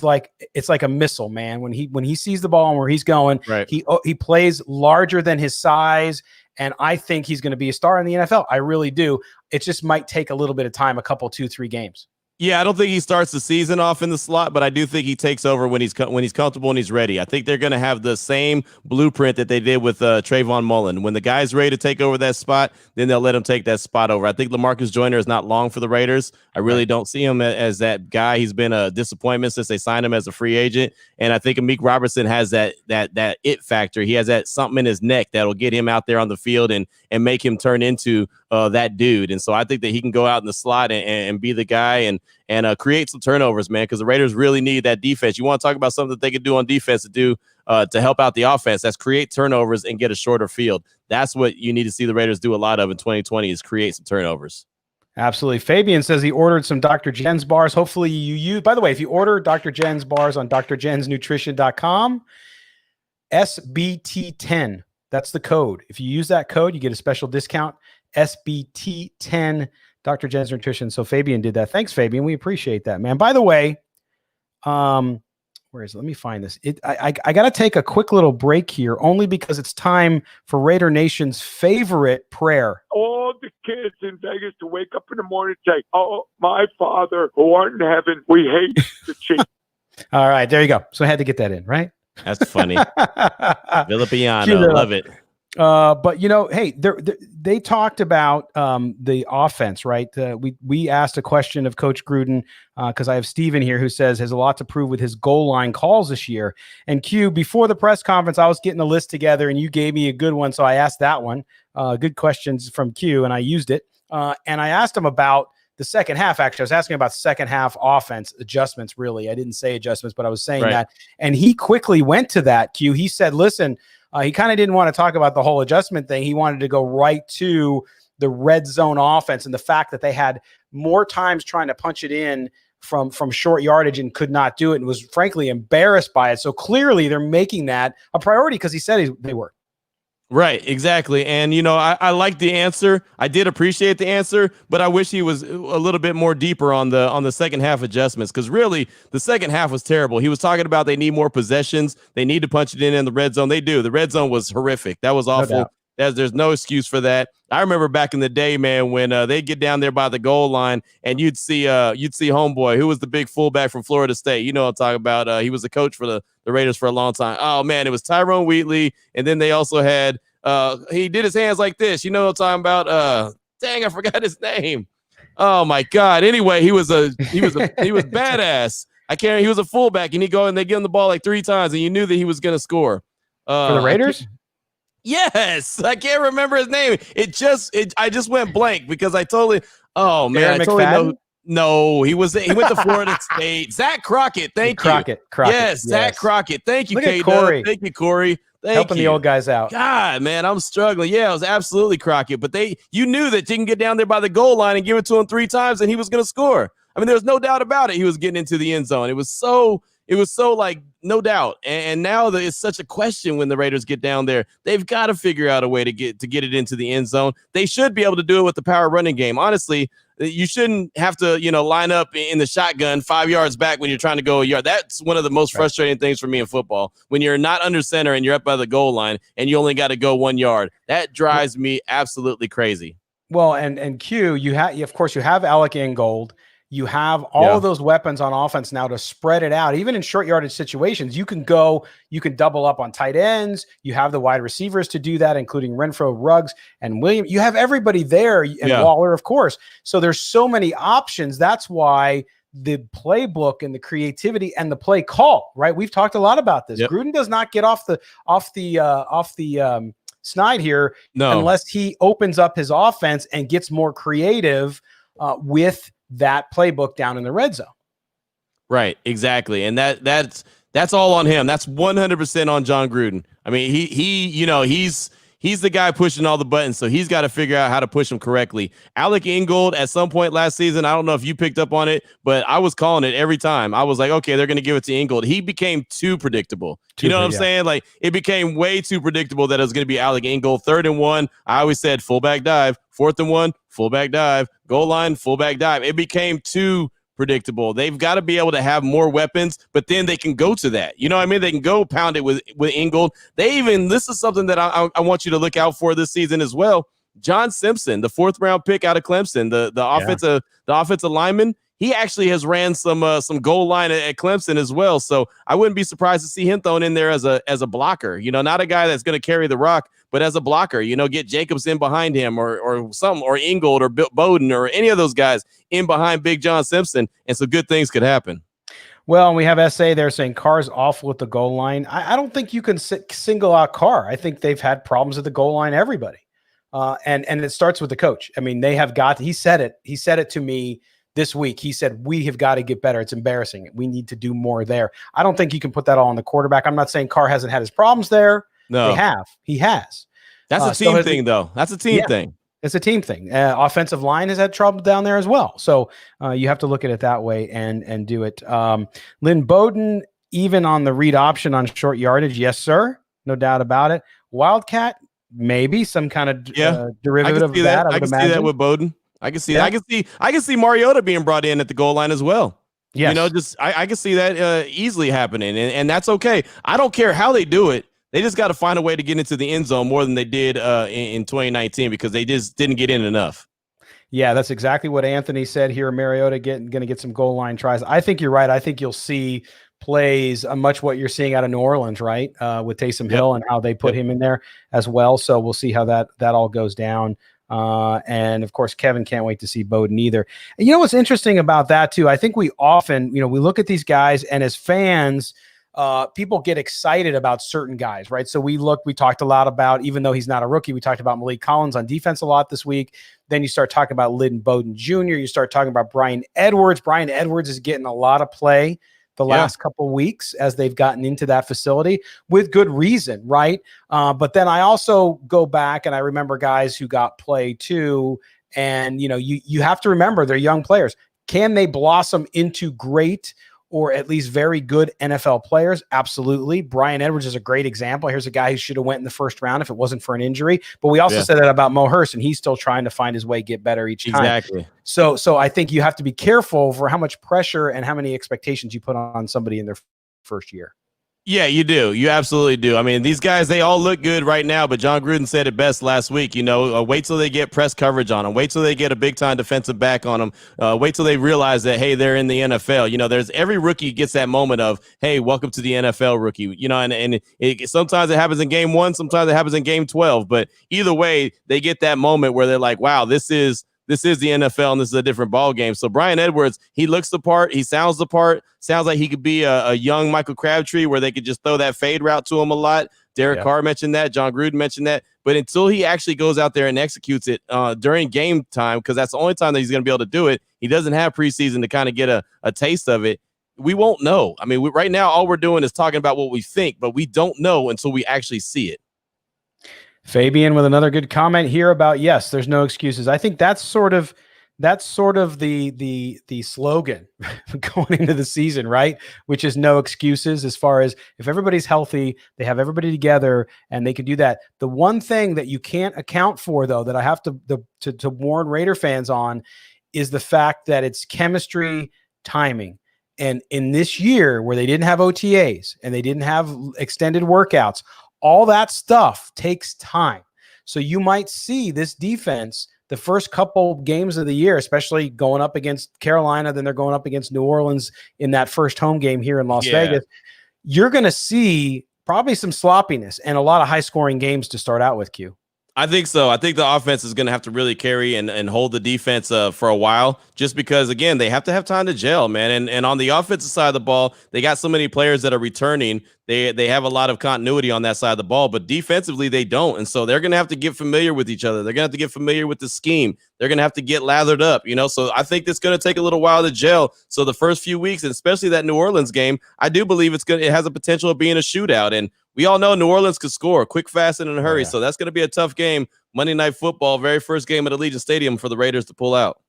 like, it's like a missile, man. When he sees the ball and where he's going, right. He plays larger than his size. And I think he's going to be a star in the NFL. I really do. It just might take a little bit of time, a couple, 2-3 games. Yeah, I don't think he starts the season off in the slot, but I do think he takes over when he's comfortable and he's ready. I think they're going to have the same blueprint that they did with Trayvon Mullen. When the guy's ready to take over that spot, then they'll let him take that spot over. I think LaMarcus Joyner is not long for the Raiders. I really don't see him as that guy. He's been a disappointment since they signed him as a free agent, and I think Amik Robertson has that it factor. He has that something in his neck that'll get him out there on the field and make him turn into that dude. And so I think that he can go out in the slot and be the guy and create some turnovers, man, because the Raiders really need that defense. You want to talk about something that they could do on defense to help out the offense. That's create turnovers and get a shorter field. That's what you need to see the Raiders do a lot of in 2020 is create some turnovers. Absolutely. Fabian says he ordered some Dr. Jen's bars. Hopefully you use, by the way, if you order Dr. Jen's bars on drjensnutrition.com, SBT10, that's the code. If you use that code, you get a special discount, SBT10, Dr. Jen's Nutrition. So Fabian did that. Thanks, Fabian. We appreciate that, man. By the way, where is it? Let me find this. I got to take a quick little break here only because it's time for Raider Nation's favorite prayer. All the kids in Vegas to wake up in the morning and say, "Oh, my Father who art in heaven, we hate the Chiefs." All right, there you go. So I had to get that in, right? That's funny. Villapiano, love it. But hey, they talked about the offense, right? We asked a question of Coach Gruden because I have Steven here who says has a lot to prove with his goal line calls this year. And Q, before the press conference, I was getting a list together, and you gave me a good one, so I asked that one. Good questions from Q, and I used it. And I asked him about the second half. Actually, I was asking about second half offense adjustments. Really, I didn't say adjustments, but I was saying that, and he quickly went to that. Q, he said, "Listen." He kind of didn't want to talk about the whole adjustment thing. He wanted to go right to the red zone offense and the fact that they had more times trying to punch it in from short yardage and could not do it and was frankly embarrassed by it. So clearly they're making that a priority because he said they were. Right, exactly. And, I like the answer. I did appreciate the answer, but I wish he was a little bit more deeper on the second half adjustments, because really the second half was terrible. He was talking about they need more possessions. They need to punch it in the red zone. They do. The red zone was horrific. That was awful. There's no excuse for that. I remember back in the day, man, when they get down there by the goal line and you'd see homeboy, who was the big fullback from Florida State. You know what I'm talking about. He was the coach for the Raiders for a long time. Oh, man, it was Tyrone Wheatley. And then they also had he did his hands like this. You know what I'm talking about? Dang, I forgot his name. Oh, my God. Anyway, he was badass. He was a fullback, and they give him the ball like 3 times, and you knew that he was going to score. For the Raiders? Yes, I can't remember his name. I just went blank because I totally. Oh man, Darren I totally McFadden? know. No, he went to Florida State. Zach Crockett, thank you. Crockett. Yes, Zach Crockett. Thank you, Look at K. Corey. Thank you, Corey. Helping the old guys out. God, man, I'm struggling. Yeah, it was absolutely Crockett. But you knew that you can get down there by the goal line and give it to him 3 times, and he was going to score. I mean, there was no doubt about it. He was getting into the end zone. It was so like no doubt. And now it's such a question when the Raiders get down there. They've got to figure out a way to get it into the end zone. They should be able to do it with the power running game. Honestly, you shouldn't have to, line up in the shotgun 5 yards back when you're trying to go a yard. That's one of the most frustrating things for me in football. When you're not under center and you're up by the goal line and you only got to go 1 yard. That drives me absolutely crazy. Well, and Q, of course you have Alec Ingold. You have all of those weapons on offense now to spread it out. Even in short yardage situations, you can double up on tight ends. You have the wide receivers to do that, including Renfro, Ruggs, and William. You have everybody there, and Waller, of course. So there's so many options. That's why the playbook and the creativity and the play call, right? We've talked a lot about this. Gruden does not get off the snide here unless he opens up his offense and gets more creative with that playbook down in the red zone. Right, exactly. And that's all on him. That's 100% on John Gruden. I mean, he's the guy pushing all the buttons, so he's got to figure out how to push them correctly. Alec Ingold, at some point last season, I don't know if you picked up on it, but I was calling it every time. I was like, okay, they're going to give it to Ingold. He became too predictable. You know what I'm saying? Like, it became way too predictable that it was going to be Alec Ingold. 3rd and 1, I always said fullback dive. 4th and 1, fullback dive. Goal line, fullback dive. It became too predictable. They've got to be able to have more weapons, but then they can go to that. You know what I mean? They can go pound it with Ingold. This is something that I want you to look out for this season as well. John Simpson, the 4th round pick out of Clemson, the offensive lineman, he actually has ran some goal line at Clemson as well. So I wouldn't be surprised to see him thrown in there as a blocker. Not a guy that's going to carry the rock, but as a blocker. Get Jacobs in behind him or Ingold or Bowden or any of those guys in behind Big John Simpson, and so good things could happen. Well, and we have SA there saying Carr's awful at the goal line. I don't think you can single out Carr. I think they've had problems at the goal line, everybody. And it starts with the coach. I mean, he said it. He said it to me this week. He said, we have got to get better. It's embarrassing. We need to do more there. I don't think you can put that all on the quarterback. I'm not saying Carr hasn't had his problems there. No, he has. That's a team thing, though. That's a team thing. It's a team thing. Offensive line has had trouble down there as well. So you have to look at it that way and do it. Lynn Bowden, even on the read option on short yardage. Yes, sir. No doubt about it. Wildcat, maybe some kind of derivative of that. I can see that with Bowden. I can see that. I can see Mariota being brought in at the goal line as well. Yes. I can see that easily happening, and that's okay. I don't care how they do it. They just got to find a way to get into the end zone more than they did in 2019, because they just didn't get in enough. Yeah, that's exactly what Anthony said here. Mariota going to get some goal line tries. I think you're right. I think you'll see plays much what you're seeing out of New Orleans, right? With Taysom Hill and how they put him in there as well. So we'll see how that all goes down. And of course, Kevin can't wait to see Bowden either. And you know what's interesting about that too? I think we often, we look at these guys, and as fans, people get excited about certain guys, right? So we talked a lot about, even though he's not a rookie, we talked about Malik Collins on defense a lot this week. Then you start talking about Lyndon Bowden Jr. You start talking about Bryan Edwards. Bryan Edwards is getting a lot of play the last couple of weeks as they've gotten into that facility with good reason, right? But then I also go back and I remember guys who got play too. And, you have to remember they're young players. Can they blossom into great or at least very good NFL players? Absolutely. Bryan Edwards is a great example. Here's a guy who should have went in the first round if it wasn't for an injury. But we also said that about Mo Hurst, and he's still trying to find his way, get better each time. Exactly. So I think you have to be careful for how much pressure and how many expectations you put on somebody in their first year. Yeah, you do. You absolutely do. I mean, these guys, they all look good right now, but John Gruden said it best last week. Wait till they get press coverage on them. Wait till they get a big-time defensive back on them. Wait till they realize that, hey, they're in the NFL. There's every rookie gets that moment of, hey, welcome to the NFL, rookie. Sometimes it happens in game 1, sometimes it happens in game 12. But either way, they get that moment where they're like, wow, this is the NFL, and this is a different ball game. So Bryan Edwards, he looks the part. He sounds the part. Sounds like he could be a young Michael Crabtree where they could just throw that fade route to him a lot. Derek Carr mentioned that. John Gruden mentioned that. But until he actually goes out there and executes it during game time, because that's the only time that he's going to be able to do it, he doesn't have preseason to kind of get a taste of it. We won't know. I mean, right now, all we're doing is talking about what we think, but we don't know until we actually see it. Fabian with another good comment here about, yes, there's no excuses. I think that's sort of the slogan going into the season, right? Which is no excuses, as far as if everybody's healthy, they have everybody together and they can do that. The one thing that you can't account for, though, that I have to warn Raider fans on is the fact that it's chemistry, timing. And in this year where they didn't have OTAs and they didn't have extended workouts, all that stuff takes time. So you might see this defense the first couple games of the year, especially going up against Carolina, then they're going up against New Orleans in that first home game here in Las Vegas. You're going to see probably some sloppiness and a lot of high-scoring games to start out with, Q. I think so. I think the offense is going to have to really carry and hold the defense for a while, just because, again, they have to have time to gel, man. And on the offensive side of the ball, they got so many players that are returning. They have a lot of continuity on that side of the ball, but defensively they don't. And so they're going to have to get familiar with each other. They're going to have to get familiar with the scheme. They're going to have to get lathered up, So I think it's going to take a little while to gel. So the first few weeks, and especially that New Orleans game, I do believe it has a potential of being a shootout. And we all know New Orleans could score quick, fast, and in a hurry. So that's going to be a tough game. Monday Night Football, very first game at Allegiant Stadium for the Raiders to pull out.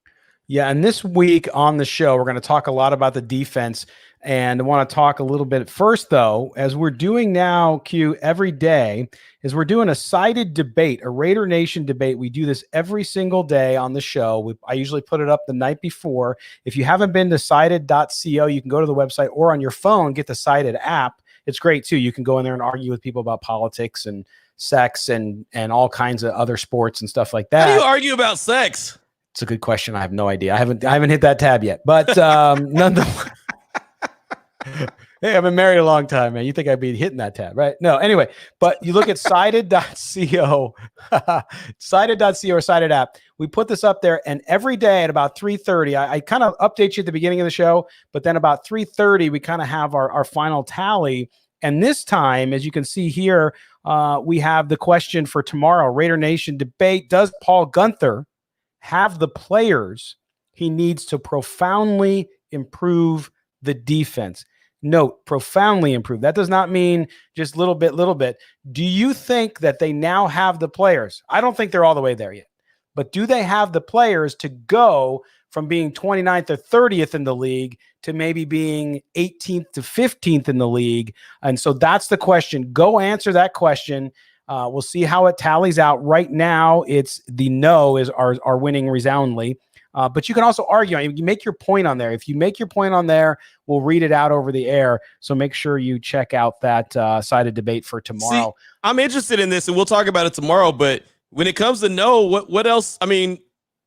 Yeah, and this week on the show, we're going to talk a lot about the defense, and I want to talk a little bit first, though, as we're doing now, Q, every day, is we're doing a sided debate, a Raider Nation debate. We do this every single day on the show. I usually put it up the night before. If you haven't been to sided.co, you can go to the website or on your phone, get the Sided app. It's great, too. You can go in there and argue with people about politics and sex and all kinds of other sports and stuff like that. How do you argue about sex? It's a good question. I have no idea. I haven't hit that tab yet, but nonetheless. Hey, I've been married a long time, man. You think I'd be hitting that tab, right? No, anyway, but you look at sided.co, sided.co or Sided app. We put this up there, and every day at about 3:30, I kind of update you at the beginning of the show, but then about 3:30, we kind of have our final tally. And this time, as you can see here, we have the question for tomorrow, Raider Nation debate. Does Paul Guenther have the players he needs to profoundly improve the defense? Note, profoundly improve. That does not mean just little bit. Do you think that they now have the players? I don't think they're all the way there yet. But do they have the players to go from being 29th or 30th in the league to maybe being 18th to 15th in the league? And so that's the question. Go answer that question. We'll see how it tallies out. Right now, it's the no are winning resoundingly. But you can also argue. You make your point on there. If you make your point on there, we'll read it out over the air. So make sure you check out that sided debate for tomorrow. See, I'm interested in this, and we'll talk about it tomorrow. But when it comes to no, what else? I mean,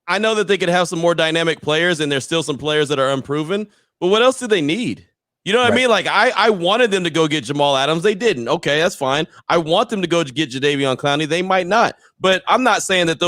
I know that they could have some more dynamic players, and there's still some players that are unproven. But what else do they need? You know what I mean? Like I wanted them to go get Jamal Adams. They didn't. Okay, that's fine. I want them to go get Jadeveon Clowney. They might not. But I'm not saying that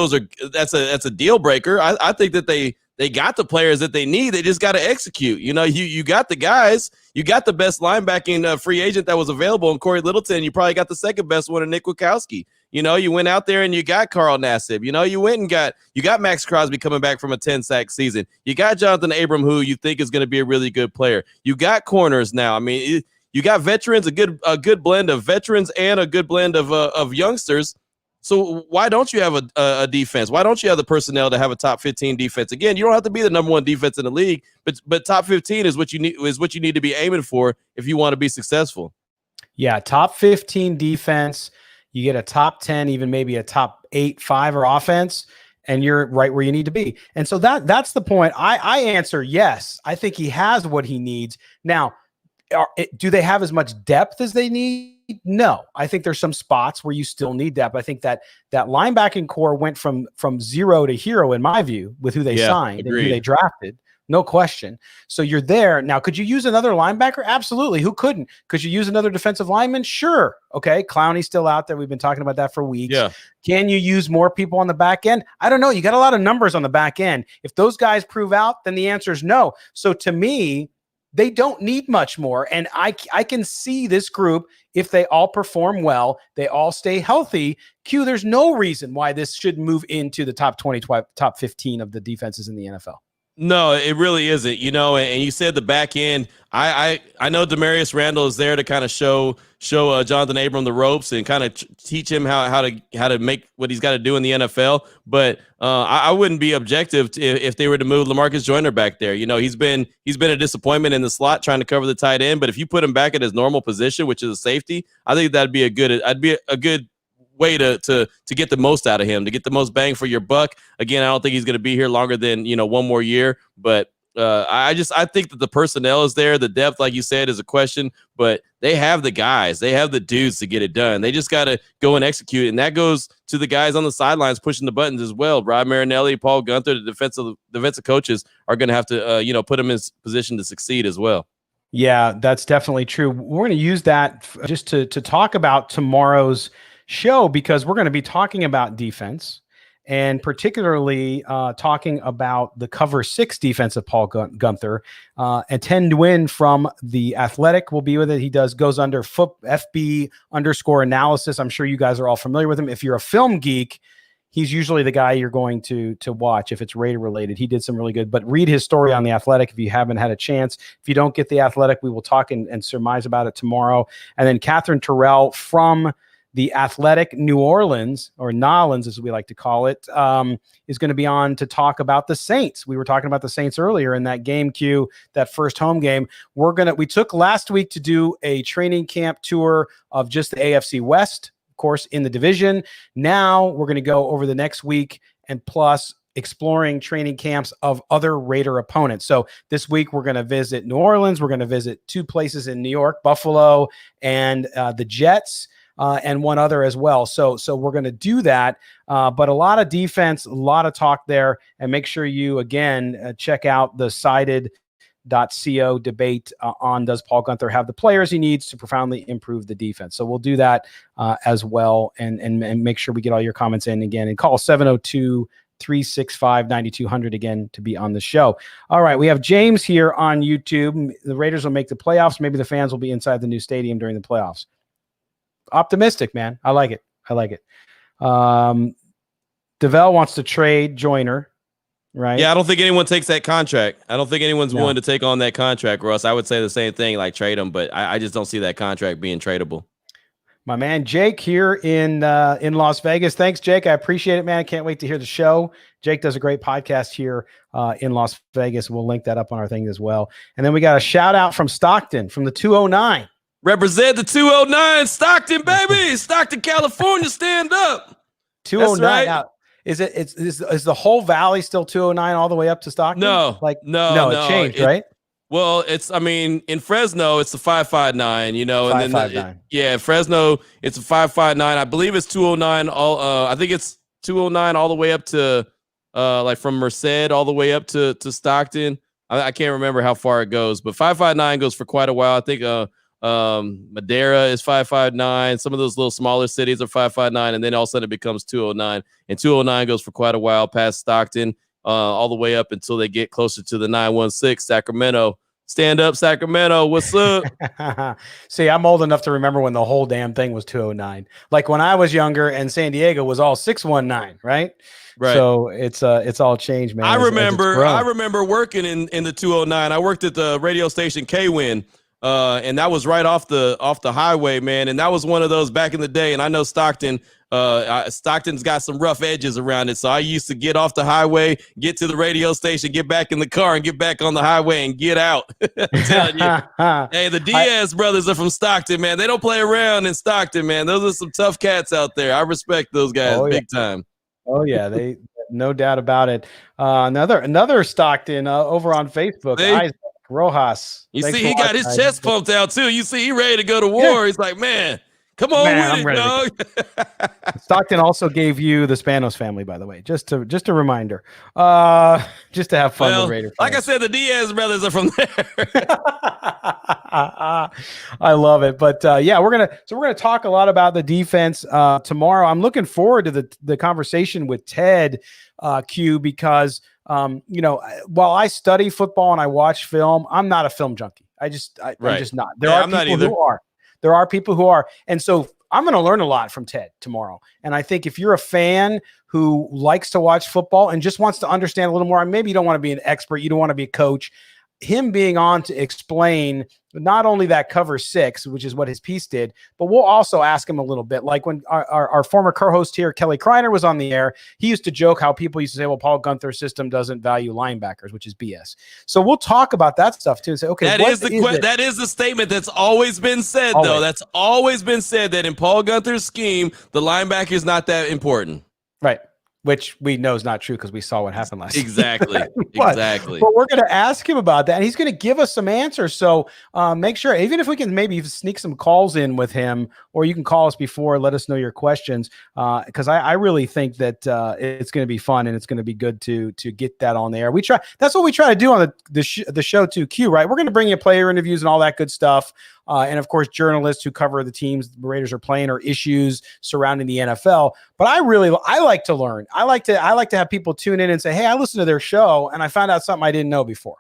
that's a deal breaker. I think that they got the players that they need. They just got to execute. You know, you got the guys. You got the best linebacking free agent that was available in Corey Littleton. You probably got the second best one in Nick Wachowski. You know, you went out there and you got Carl Nassib. You know, you went and you got Max Crosby coming back from a 10-sack season. You got Jonathan Abram, who you think is going to be a really good player. You got corners now. I mean, you got veterans, a good blend of veterans and a good blend of youngsters. So why don't you have a defense? Why don't you have the personnel to have a top 15 defense? Again, you don't have to be the number one defense in the league, but top 15 is what you need to be aiming for if you want to be successful. Yeah, top 15 defense. You get a top 10, even maybe a top 8, 5 or offense, and you're right where you need to be. And so that's the point. I answer yes. I think he has what he needs. Now, do they have as much depth as they need? No. I think there's some spots where you still need depth. I think that linebacking core went from zero to hero, in my view, with who they signed and who they drafted. No question. So you're there. Now, could you use another linebacker? Absolutely. Who couldn't? Could you use another defensive lineman? Sure. Okay. Clowney's still out there. We've been talking about that for weeks. Yeah. Can you use more people on the back end? I don't know. You got a lot of numbers on the back end. If those guys prove out, then the answer is no. So to me, they don't need much more. And I can see this group, if they all perform well, they all stay healthy. There's no reason why this should move into the top 20, top 15 of the defenses in the NFL. No, it really isn't, you know, and you said the back end. I know Demarius Randall is there to kind of show Jonathan Abram the ropes and kind of teach him how to make what he's got to do in the NFL. But I wouldn't be objective if they were to move LaMarcus Joyner back there. You know, he's been a disappointment in the slot trying to cover the tight end. But if you put him back at his normal position, which is a safety, I think that'd be a good way to get the most out of him, to get the most bang for your buck. Again, I don't think he's going to be here longer than, one more year, but I think that the personnel is there. The depth, like you said, is a question, but they have the guys, they have the dudes to get it done. They just got to go and execute. And that goes to the guys on the sidelines pushing the buttons as well. Rod Marinelli, Paul Gunther, the defensive coaches are going to have to, put them in position to succeed as well. Yeah, that's definitely true. We're going to use that just to talk about tomorrow's show, because we're going to be talking about defense, and particularly talking about the cover 6 defense of Paul Gunther. A 10 win from The Athletic will be with it. He goes under FB_analysis. I'm sure you guys are all familiar with him. If you're a film geek, he's usually the guy you're going to watch if it's Raider related. He did some really good, but read his story on The Athletic if you haven't had a chance. If you don't get The Athletic, we will talk and surmise about it tomorrow. And then Catherine Terrell from The Athletic New Orleans, or Nolans as we like to call it, is going to be on to talk about the Saints. We were talking about the Saints earlier in that game, that first home game. We took last week to do a training camp tour of just the AFC West, of course, in the division. Now we're going to go over the next week and plus exploring training camps of other Raider opponents. So this week we're going to visit New Orleans. We're going to visit 2 places in New York, Buffalo and the Jets. And one other as well. So we're going to do that. But a lot of defense, a lot of talk there. And make sure you, again, check out the sided.co debate on does Paul Gunther have the players he needs to profoundly improve the defense. So we'll do that as well. And make sure we get all your comments in again. And call 702-365-9200 again to be on the show. All right, we have James here on YouTube. The Raiders will make the playoffs. Maybe the fans will be inside the new stadium during the playoffs. Optimistic, man. I like it. Develle wants to trade Joyner, right? Yeah, I don't think anyone takes that contract. I don't think anyone's willing to take on that contract, Russ. I would say the same thing, like trade him, but I just don't see that contract being tradable. My man Jake here in Las Vegas. Thanks, Jake. I appreciate it, man. I can't wait to hear the show. Jake does a great podcast here in Las Vegas. We'll link that up on our thing as well. And then we got a shout out from Stockton from the 209. Represent the 209, Stockton, baby. Stockton, California, stand up. 209. Right. Now, is the whole valley still 209 all the way up to Stockton? No, no, it changed, right? Well, in Fresno, it's the 559, and then Fresno, it's a 559. I believe it's 209. I think it's 209 all the way up to like from Merced all the way up to Stockton. I can't remember how far it goes, but 559 goes for quite a while. I think Madera is 559. Some of those little smaller cities are 559, and then all of a sudden it becomes 209. And 209 goes for quite a while past Stockton, all the way up until they get closer to the 916 Sacramento. Stand up, Sacramento. What's up? See, I'm old enough to remember when the whole damn thing was 209. Like when I was younger and San Diego was all 619, right? Right. So it's all changed, man. I remember working in the 209. I worked at the radio station K-Win. And that was right off the highway, man. And that was one of those back in the day. And I know Stockton's got some rough edges around it. So I used to get off the highway, get to the radio station, get back in the car and get back on the highway and get out. I'm telling you. Hey, the Diaz brothers are from Stockton, man. They don't play around in Stockton, man. Those are some tough cats out there. I respect those guys big time. Oh yeah, they no doubt about it. Another Stockton over on Facebook. Isaac Rojas. You see, he got his chest pumped out too. You see, he ready to go to war. Yeah. He's like, man, come on with it, dog. Stockton also gave you the Spanos family, by the way. Just a reminder. Just to have fun with Raider fans. Like I said, the Diaz brothers are from there. I love it. But yeah, we're gonna talk a lot about the defense tomorrow. I'm looking forward to the conversation with Ted Q, because while I study football and I watch film, I'm not a film junkie. I'm just not. There are people who are. And so I'm going to learn a lot from Ted tomorrow. And I think if you're a fan who likes to watch football and just wants to understand a little more, maybe you don't want to be an expert, you don't want to be a coach, him being on to explain not only that cover 6, which is what his piece did, but we'll also ask him a little bit. Like when our former co-host here, Kelly Kreiner, was on the air, he used to joke how people used to say, well, Paul Gunther's system doesn't value linebackers, which is BS. So we'll talk about that stuff too and say, okay, that is the statement that's always been said, though. That's always been said, that in Paul Gunther's scheme, the linebacker is not that important. Right. Which we know is not true because we saw what happened last year. Exactly. But we're going to ask him about that, and he's going to give us some answers. So make sure, even if we can maybe sneak some calls in with him, or you can call us before, let us know your questions, because I really think that it's going to be fun and it's going to be good to get that on the air. That's what we try to do on the show too, Q, right? We're going to bring you player interviews and all that good stuff. And of course, journalists who cover the teams the Raiders are playing or issues surrounding the NFL. But I like to learn. I like to have people tune in and say, hey, I listened to their show and I found out something I didn't know before.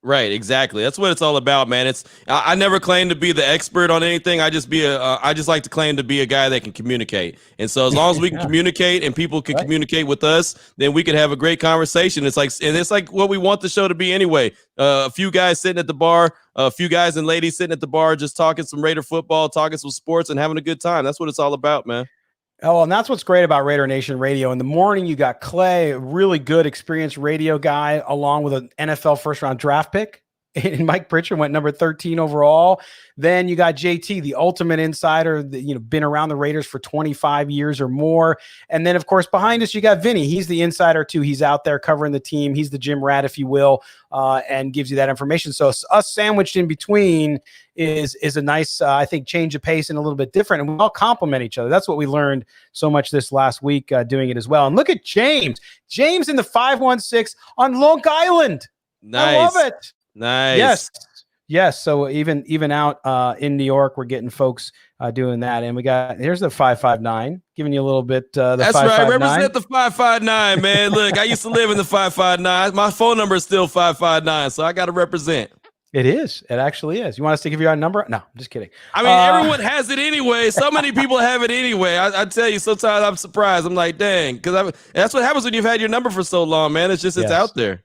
Right, exactly. That's what it's all about, man. I never claim to be the expert on anything. I just like to claim to be a guy that can communicate. And so as long as we can communicate and people can communicate with us, then we can have a great conversation. It's like what we want the show to be anyway. A few guys sitting at the bar, a few guys and ladies sitting at the bar, just talking some Raider football, talking some sports, and having a good time. That's what it's all about, man. Oh, and that's what's great about Raider Nation Radio. In the morning, you got Clay, a really good, experienced radio guy, along with an NFL first-round draft pick. And Mike Pritchard went number 13 overall. Then you got JT, the ultimate insider, been around the Raiders for 25 years or more. And then, of course, behind us, you got Vinny. He's the insider, too. He's out there covering the team. He's the gym rat, if you will, and gives you that information. So us sandwiched in between is a nice, I think, change of pace and a little bit different. And we all complement each other. That's what we learned so much this last week doing it as well. And look at James. James in the 516 on Long Island. Nice. I love it. Nice. Yes. So even out in New York, we're getting folks doing that. And here's the 559, giving you a little bit. That's right. Represent the 559, man. Look, I used to live in the 559. My phone number is still 559, so I got to represent. It is. It actually is. You want us to give you our number? No, I'm just kidding. I mean, everyone has it anyway. So many people have it anyway. I tell you, sometimes I'm surprised. I'm like, dang, because that's what happens when you've had your number for so long, man. It's out there.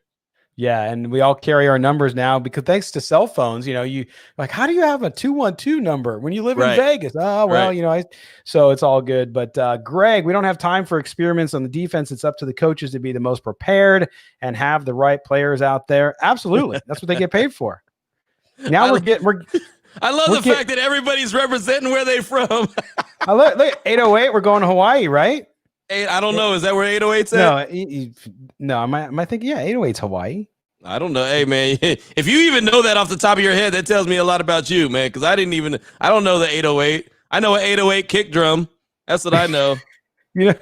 Yeah, and we all carry our numbers now because thanks to cell phones, you like, how do you have a 212 number when you live in Vegas? Oh, well, so it's all good. But Greg, we don't have time for experiments on the defense. It's up to the coaches to be the most prepared and have the right players out there. Absolutely. That's what they get paid for. Now I love the fact that everybody's representing where they're from. Look, 808, we're going to Hawaii, right? I don't know. Is that where 808's at? No. Am I thinking? Yeah, 808's Hawaii. I don't know. Hey, man, if you even know that off the top of your head, that tells me a lot about you, man. Because I don't know the 808. I know an 808 kick drum. That's what I know. The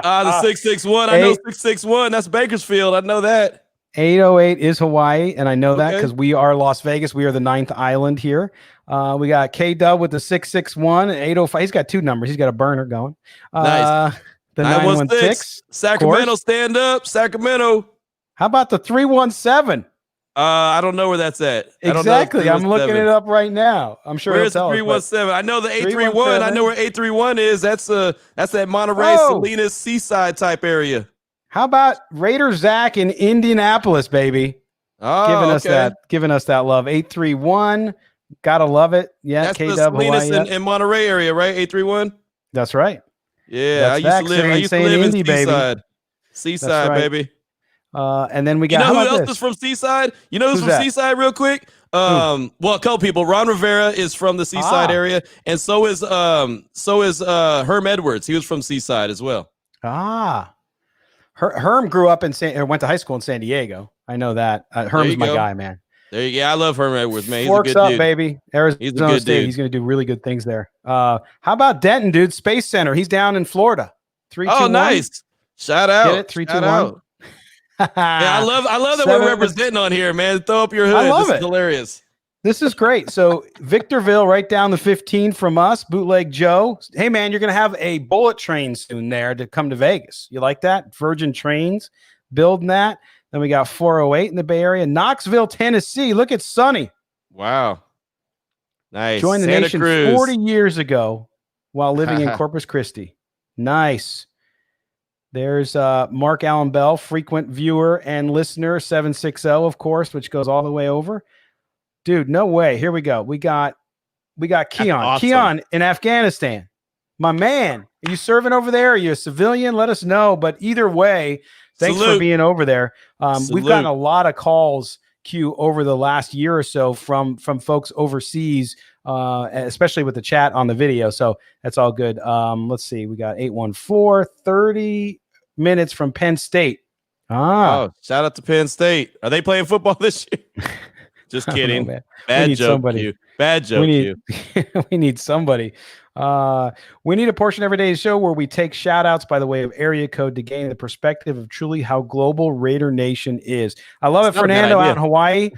661. I know 661. That's Bakersfield. I know that. 808 is Hawaii, and I know that because we are Las Vegas. We are the 9th island here. We got K-Dub with the 661 and 805. He's got 2 numbers. He's got a burner going. Nice. The 916. Sacramento, stand up. Sacramento. How about the 317? I don't know where that's at. Exactly. I'm looking it up right now. I'm sure. Where's the 317? I know the 831. I know where 831 is. That's that Monterey, Salinas, Seaside type area. How about Raider Zach in Indianapolis, baby? Oh, giving us that love. 831. Gotta love it. Yeah, that's the Salinas and Monterey area, right? 831. That's right. Yeah, I used to live in Seaside. Baby. Seaside, right. baby. And then we got. You know who else is from Seaside? You know who's from Seaside, real quick? Well, a couple people. Ron Rivera is from the Seaside area, and so is Herm Edwards. He was from Seaside as well. Herm grew up went to high school in San Diego. I know that. Herm's my guy, man. There you go. I love Herm Edwards, man. He's Forks a good up, dude. baby. Arizona State. He's going to do really good things there. How about Denton, dude? Space Center. He's down in Florida. 321. Oh, nice. Shout out. Get it? 321. Yeah, I love that we're representing on here, man. Throw up your hood. I love this is hilarious. This is great. So Victorville, right down the 15 from us. Bootleg Joe. Hey, man, you're going to have a bullet train soon there to come to Vegas. You like that? Virgin Trains building that. Then we got 408 in the Bay Area. Knoxville, Tennessee. Look at Sonny. Wow. Nice. Joined the Santa nation Cruz. 40 years ago while living in Corpus Christi. Nice. There's Mark Allen Bell, frequent viewer and listener, 760, of course, which goes all the way over. Dude, no way. Here we go. We got Keon. Awesome. Keon in Afghanistan. My man. Are you serving over there? Are you a civilian? Let us know. But either way, thanks for being over there. We've gotten a lot of calls, Q, over the last year or so from folks overseas, especially with the chat on the video. So that's all good. Let's see. We got 814, 30 minutes from Penn State. Oh, shout out to Penn State. Are they playing football this year? Just kidding. Know, Bad joke. Bad joke. We need somebody. We need a portion every day's show where we take shout outs by the way of area code to gain the perspective of truly how global Raider Nation is. I love it, Fernando, out in Hawaii.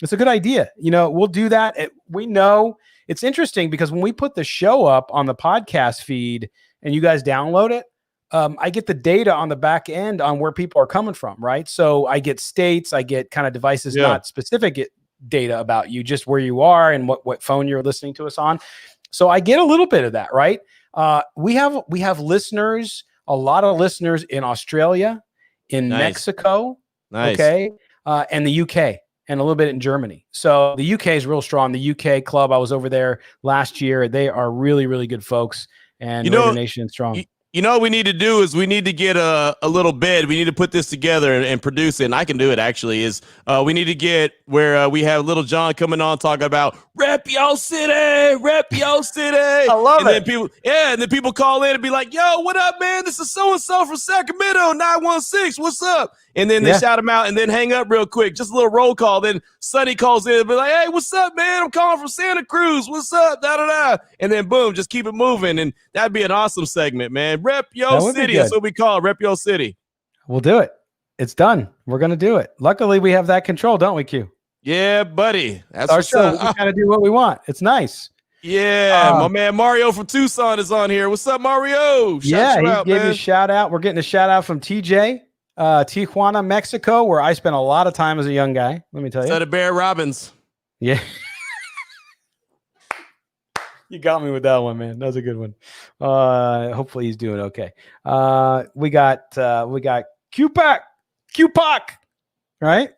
It's a good idea. You know, we'll do that. We know it's interesting because when we put the show up on the podcast feed and you guys download it, I get the data on the back end on where people are coming from, right? So I get states, I get kind of devices, not specific data about you, just where you are and what phone you're listening to us on. So I get a little bit of that, right? We have listeners, a lot of listeners in Australia, in Mexico, okay, and the UK, and a little bit in Germany. So the UK is real strong. The UK club, I was over there last year. They are really, really good folks, and Raider Nation is strong. You know what we need to do is we need to get a little bid. We need to put this together and produce it. And I can do it actually. We need to get where we have Little John coming on talking about rep your city, rep your city. I love it. And then people call in and be like, "Yo, what up, man? This is so and so from Sacramento, 916. What's up?" And then they shout them out and then hang up real quick. Just a little roll call. Then Sonny calls in and be like, "Hey, what's up, man? I'm calling from Santa Cruz. What's up? Da da da." And then boom, just keep it moving. And that'd be an awesome segment, man. Rep your city. That's what we call it. Rep your city. We'll do it. It's done. We're gonna do it. Luckily, we have that control, don't we, Q? Yeah, buddy. That's our show. We kind of do what we want. It's nice. Yeah, my man Mario from Tucson is on here. What's up, Mario? He gave you a shout out. We're getting a shout out from TJ. Tijuana, Mexico, where I spent a lot of time as a young guy. Let me tell you. So did Bear Robbins. Yeah. You got me with that one, man. That was a good one. Hopefully he's doing okay. We got Q-Pac, right?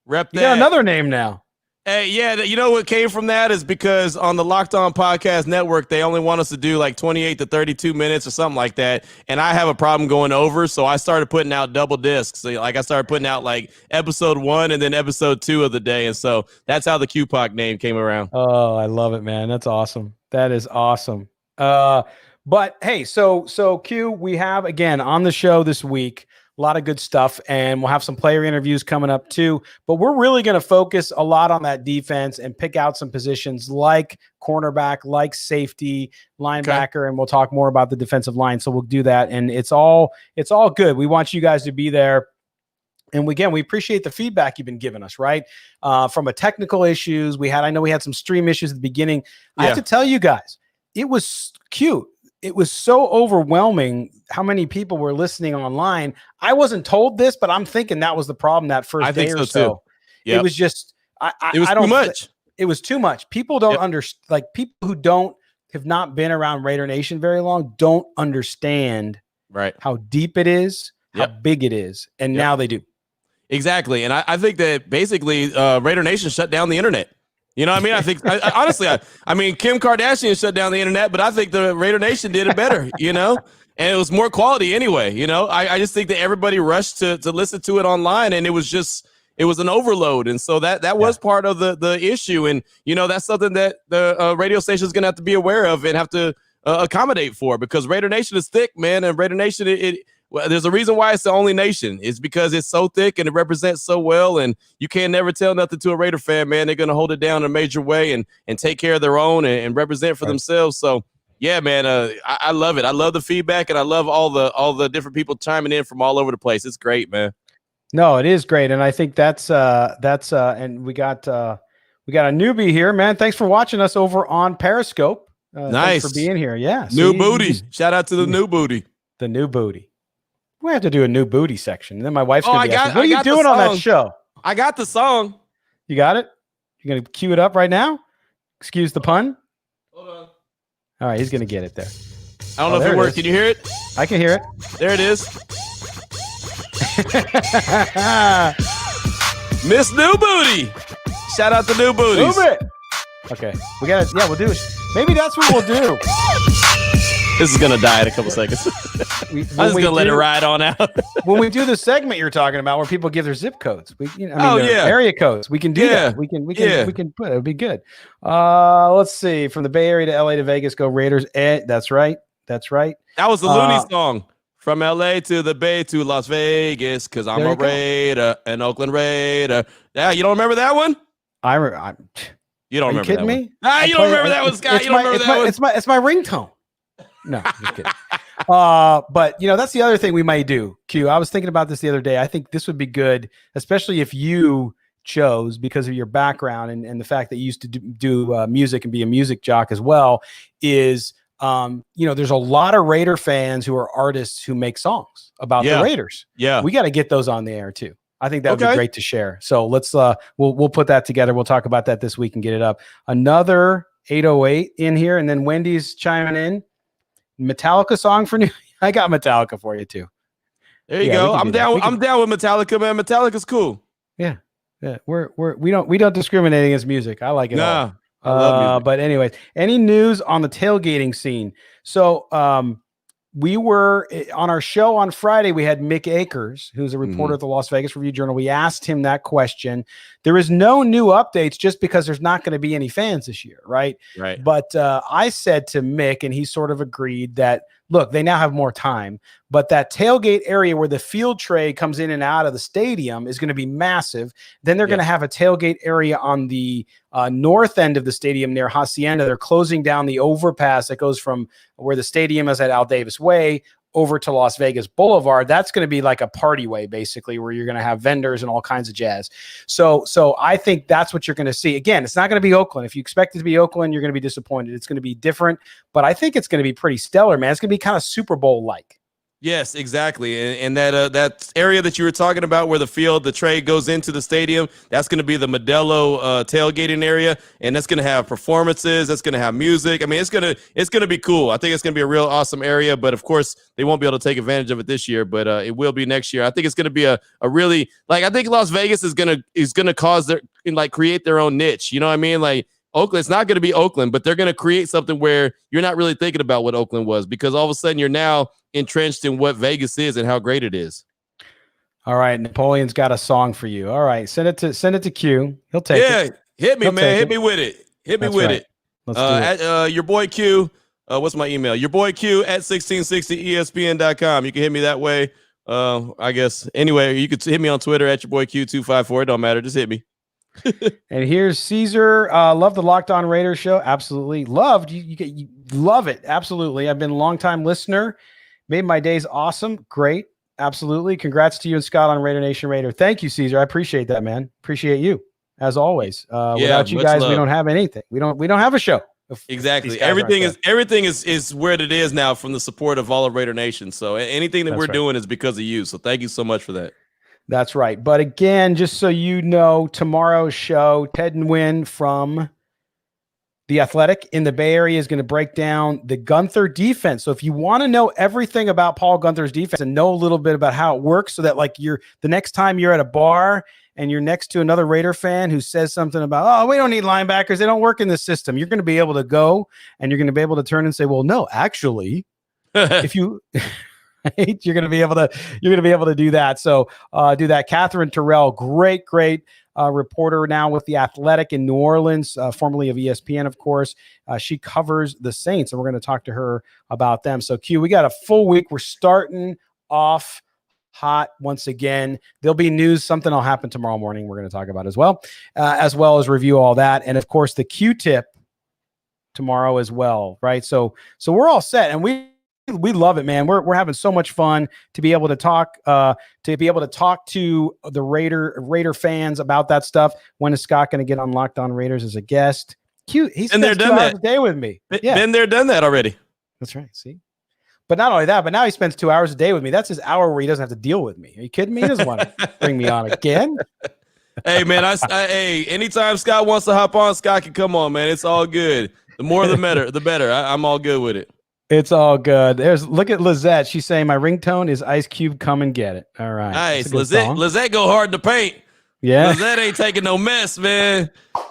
Rep that. You got another name now. Hey, yeah, you know what came from that is because on the Locked On Podcast Network, they only want us to do like 28 to 32 minutes or something like that. And I have a problem going over, so I started putting out double discs. So, like I started putting out like episode 1 and then episode 2 of the day. And so that's how the QPOC name came around. Oh, I love it, man. That's awesome. That is awesome. But hey, so Q, we have again on the show this week a lot of good stuff, and we'll have some player interviews coming up too. But we're really going to focus a lot on that defense and pick out some positions like cornerback, like safety, linebacker, and we'll talk more about the defensive line. So we'll do that, and it's all good. We want you guys to be there And again, we appreciate the feedback you've been giving us, right? From a technical issues I know we had some stream issues at the beginning. I have to tell you guys, it was cute. It was so overwhelming how many people were listening online. I wasn't told this, but I'm thinking that was the problem that first day or so. Yep. It was just, it was too much. It was too much. People don't understand, like people who have not been around Raider Nation very long don't understand how deep it is, how big it is. And now they do. Exactly. And I think that basically Raider Nation shut down the internet. You know what I mean? I think honestly, I mean, Kim Kardashian shut down the internet, but I think the Raider Nation did it better, you know, and it was more quality anyway. You know, I just think that everybody rushed to listen to it online, and it was an overload. And so that was part of the issue. And, you know, that's something that the radio station is going to have to be aware of and have to accommodate for, because Raider Nation is thick, man. And Raider Nation, well, there's a reason why it's the only nation. It's because it's so thick and it represents so well, and you can never tell nothing to a Raider fan, man. They're going to hold it down in a major way and take care of their own and represent for themselves. So, yeah, man, I love it. I love the feedback, and I love all the different people chiming in from all over the place. It's great, man. No, it is great, and I think that's and we got a newbie here, man. Thanks for watching us over on Periscope. Nice. Thanks for being here. Yeah, new booty. Shout out to the new booty. The new booty. We have to do a new booty section. And then my wife's going to be asking, what are you doing on that show? I got the song. You got it? You're going to cue it up right now? Excuse the pun? Hold on. All right, he's going to get it there. I don't know if it worked. Can you hear it? I can hear it. There it is. Miss New Booty. Shout out to New Booties. Move it. Okay. We got to, we'll do it. Maybe that's what we'll do. This is going to die in a couple seconds. I'm just going to let it ride on out. When we do the segment you're talking about where people give their zip codes, area codes, we can do that. We can put it. It'll be good. Let's see. From the Bay Area to LA to Vegas, go Raiders. That's right. That's right. That was the Looney song. From LA to the Bay to Las Vegas, because I'm a Raider, an Oakland Raider. Yeah, you don't remember that one? You don't remember that one? Nah, you don't remember that one, Scott. You don't remember that one? It's my ringtone. No, just kidding. But you know, that's the other thing we might do. Q, I was thinking about this the other day. I think this would be good, especially if you chose, because of your background and the fact that you used to do music and be a music jock as well, is you know, there's a lot of Raider fans who are artists who make songs about the Raiders. Yeah, we got to get those on the air too. I think that would be great to share. So let's we'll put that together. We'll talk about that this week and get it up. Another 808 in here, and then Wendy's chiming in. Metallica song for new. I got Metallica for you too. There you go. I'm down. I'm down with Metallica, man. Metallica's cool. Yeah, yeah. We don't discriminate against music. I like it. Nah, I love music. But anyways, any news on the tailgating scene? So we were on our show on Friday. We had Mick Akers, who's a reporter at the Las Vegas Review-Journal. We asked him that question. There is no new updates just because there's not going to be any fans this year, right? Right. But I said to Mick, and he sort of agreed that, look, they now have more time, but that tailgate area where the field tray comes in and out of the stadium is going to be massive. Then they're going to have a tailgate area on the north end of the stadium near Hacienda. They're closing down the overpass that goes from where the stadium is at Al Davis Way over to Las Vegas Boulevard. That's going to be like a party way, basically, where you're going to have vendors and all kinds of jazz. So I think that's what you're going to see. Again, it's not going to be Oakland. If you expect it to be Oakland, you're going to be disappointed. It's going to be different, but I think it's going to be pretty stellar, man. It's going to be kind of Super Bowl-like. Yes, exactly. And that area that you were talking about where the tray goes into the stadium, that's going to be the Modelo tailgating area, and that's going to have performances. That's going to have music. I mean, it's going to be cool. I think it's going to be a real awesome area, but of course they won't be able to take advantage of it this year, but it will be next year. I think it's going to be a really, like, I think Las Vegas is going to cause create their own niche. You know what I mean? Like, Oakland, it's not going to be Oakland, but they're going to create something where you're not really thinking about what Oakland was, because all of a sudden you're now entrenched in what Vegas is and how great it is. All right, Napoleon's got a song for you. All right, send it to Q. He'll take it. Yeah, hit me, man. Hit me with it. Hit me with it. Let's do it. Your boy Q. What's my email? Your boy Q at 1660espn.com. You can hit me that way. I guess. Anyway, you could hit me on Twitter at your boy Q254. It don't matter. Just hit me. And here's Caesar. Love the Locked On Raiders show. Absolutely loved. You love it. Absolutely. I've been a long time listener. Made my days awesome. Great. Absolutely. Congrats to you and Scott on Raider Nation Raider. Thank you, Caesar. I appreciate that, man. Appreciate you as always. Without you guys, we don't have anything. We don't have a show. Exactly. Everything is where it is now from the support of all of Raider Nation. So anything that we're doing is because of you. So thank you so much for that. That's right. But again, just so you know, tomorrow's show, Ted and Win from The Athletic in the Bay Area is going to break down the Gunther defense. So if you want to know everything about Paul Gunther's defense and know a little bit about how it works, so that like the next time you're at a bar and you're next to another Raider fan who says something about, oh, we don't need linebackers, they don't work in this system, you're going to be able to go and you're going to be able to turn and say, well, no, actually, if you you're going to be able to do that. So do that. Catherine Terrell, great reporter now with The Athletic in New Orleans, formerly of ESPN, of course. She covers the Saints, and we're going to talk to her about them. So Q, we got a full week. We're starting off hot once again. There'll be news. Something will happen tomorrow morning we're going to talk about as well as review all that. And of course, the Q-tip tomorrow as well, right? So we're all set, and we love it, man. We're having so much fun to be able to talk to the Raider fans about that stuff. When is Scott going to get on Locked On Raiders as a guest? Cute. He's been 2 hours a day with me. Yeah. Been there, done that already. That's right. See, but not only that, but now he spends 2 hours a day with me. That's his hour where he doesn't have to deal with me. Are you kidding me? He doesn't want to bring me on again. Hey, man, hey, anytime Scott wants to hop on, Scott can come on, man. It's all good. The more the better. The better. I'm all good with it. It's all good. Look at Lizette. She's saying my ringtone is Ice Cube. Come and get it. All right. Nice. Lizette go hard to paint. Yeah. Lizette ain't taking no mess, man.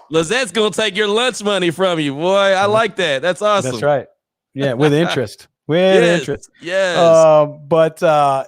Lizette's gonna take your lunch money from you, boy. I like that. That's awesome. That's right. Yeah, with interest. Interest. Yes. But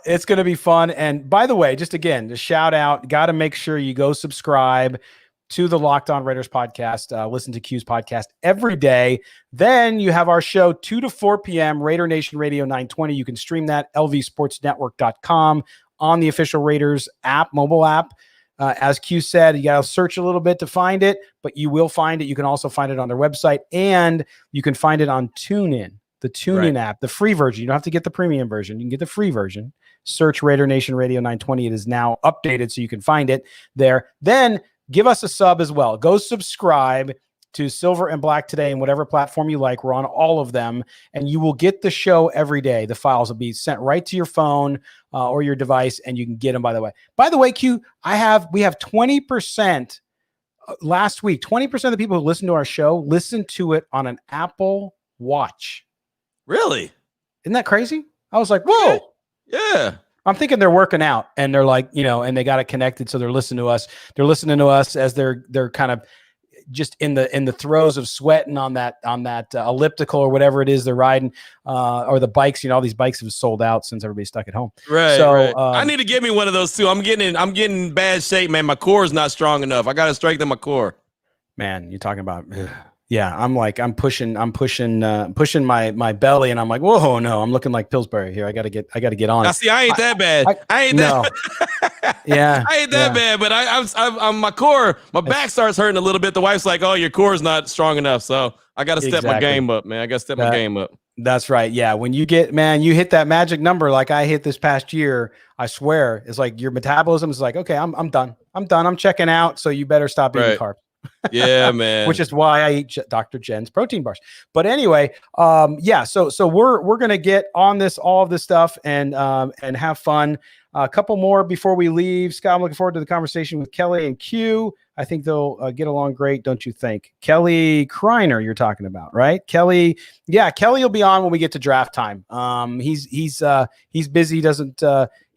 it's gonna be fun. And by the way, just again, to shout out, got to make sure you go subscribe to the Locked On Raiders podcast. Listen to Q's podcast every day. Then you have our show 2 to 4 p.m. Raider Nation Radio 920. You can stream that lvsportsnetwork.com on the official Raiders app, mobile app. As Q said, you got to search a little bit to find it, but you will find it. You can also find it on their website, and you can find it on TuneIn, the TuneIn app, the free version. You don't have to get the premium version. You can get the free version. Search Raider Nation Radio 920. It is now updated, so you can find it there. Then give us a sub as well. Go subscribe to Silver and Black Today and whatever platform you like. We're on all of them, and you will get the show every day. The files will be sent right to your phone or your device, and you can get them, by the way. By the way, Q, we have 20% last week. 20% of the people who listen to our show listen to it on an Apple Watch. Really? Isn't that crazy? I was like, whoa. Yeah. I'm thinking they're working out, and they're like, and they got it connected, so they're listening to us. They're listening to us as they're kind of just in the throes of sweating on that elliptical or whatever it is they're riding, or the bikes. All these bikes have sold out since everybody's stuck at home. Right. So right. I need to get me one of those too. I'm getting in bad shape, man. My core is not strong enough. I got to strengthen my core. Man, you're talking about. Yeah, I'm pushing my belly, and I'm like, whoa, no, I'm looking like Pillsbury here. I gotta get on. Now, see, I ain't that bad. I ain't that. Yeah, I ain't that bad, but I'm my core, my back starts hurting a little bit. The wife's like, "Oh, your core's not strong enough," so I got to step my game up, man. I got to step my game up. That's right. Yeah, when you hit that magic number like I hit this past year, I swear, it's like your metabolism is like, okay, I'm done. I'm checking out. So you better stop eating carbs. Yeah, man. Which is why I eat Dr. Jen's protein bars. But anyway, so we're gonna get on all of this stuff and have fun. A couple more before we leave. Scott, I'm looking forward to the conversation with Kelly and Q. I think they'll get along great, don't you think? Kelly Kreiner, you're talking about, right? Kelly will be on when we get to draft time. He's busy.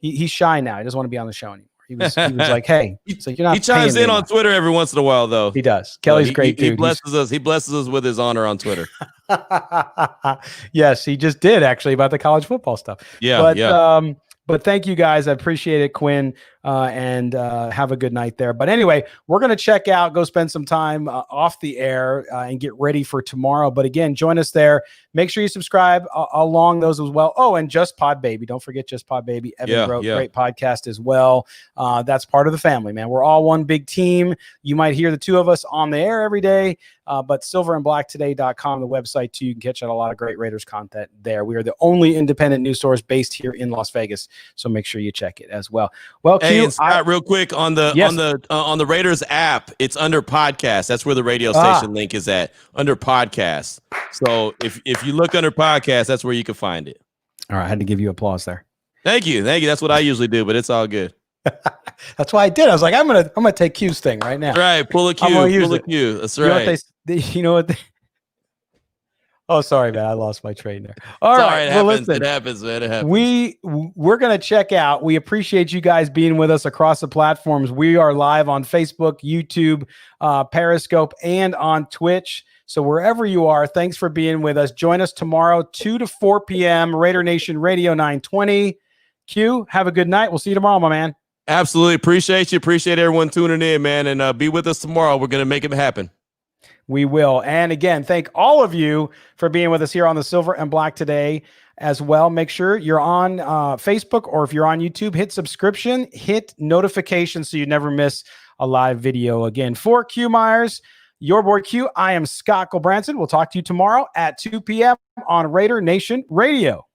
He's shy now. He doesn't want to be on the show anymore. He was like, hey, so you're not. He chimes in on Twitter every once in a while, though. He does. Kelly's great, dude. He blesses us. He blesses us with his honor on Twitter. Yes, he just did actually about the college football stuff. Yeah, but thank you guys. I appreciate it, Quinn. and have a good night there. But anyway, we're going to check out, go spend some time off the air and get ready for tomorrow. But again, join us there. Make sure you subscribe along those as well. Oh, and Just Pod Baby. Don't forget Just Pod Baby. Evan wrote great podcast as well. That's part of the family, man. We're all one big team. You might hear the two of us on the air every day, but silverandblacktoday.com, the website too. You can catch out a lot of great Raiders content there. We are the only independent news source based here in Las Vegas, so make sure you check it as well. Well, hey, and Scott, real quick on the Raiders app, it's under podcast. That's where the radio station link is at, under podcast. So if you look under podcast, that's where you can find it. All right, I had to give you applause there. Thank you. That's what I usually do, but it's all good. That's why I did. I was like, I'm gonna take Q's thing right now. That's right, pull a Q. Pull a Q. That's right. You know what? Oh, sorry, man. I lost my train there. All right. Well, listen, it happens, man. It happens. We're going to check out. We appreciate you guys being with us across the platforms. We are live on Facebook, YouTube, Periscope, and on Twitch. So wherever you are, thanks for being with us. Join us tomorrow, 2 to 4 p.m., Raider Nation Radio 920. Q, have a good night. We'll see you tomorrow, my man. Absolutely. Appreciate you. Appreciate everyone tuning in, man. And be with us tomorrow. We're going to make it happen. We will. And again, thank all of you for being with us here on the Silver and Black Today as well. Make sure you're on Facebook, or if you're on YouTube, hit subscription, hit notifications so you never miss a live video. Again, for Q Myers, your boy Q, I am Scott Gulbransen. We'll talk to you tomorrow at 2 p.m. on Raider Nation Radio.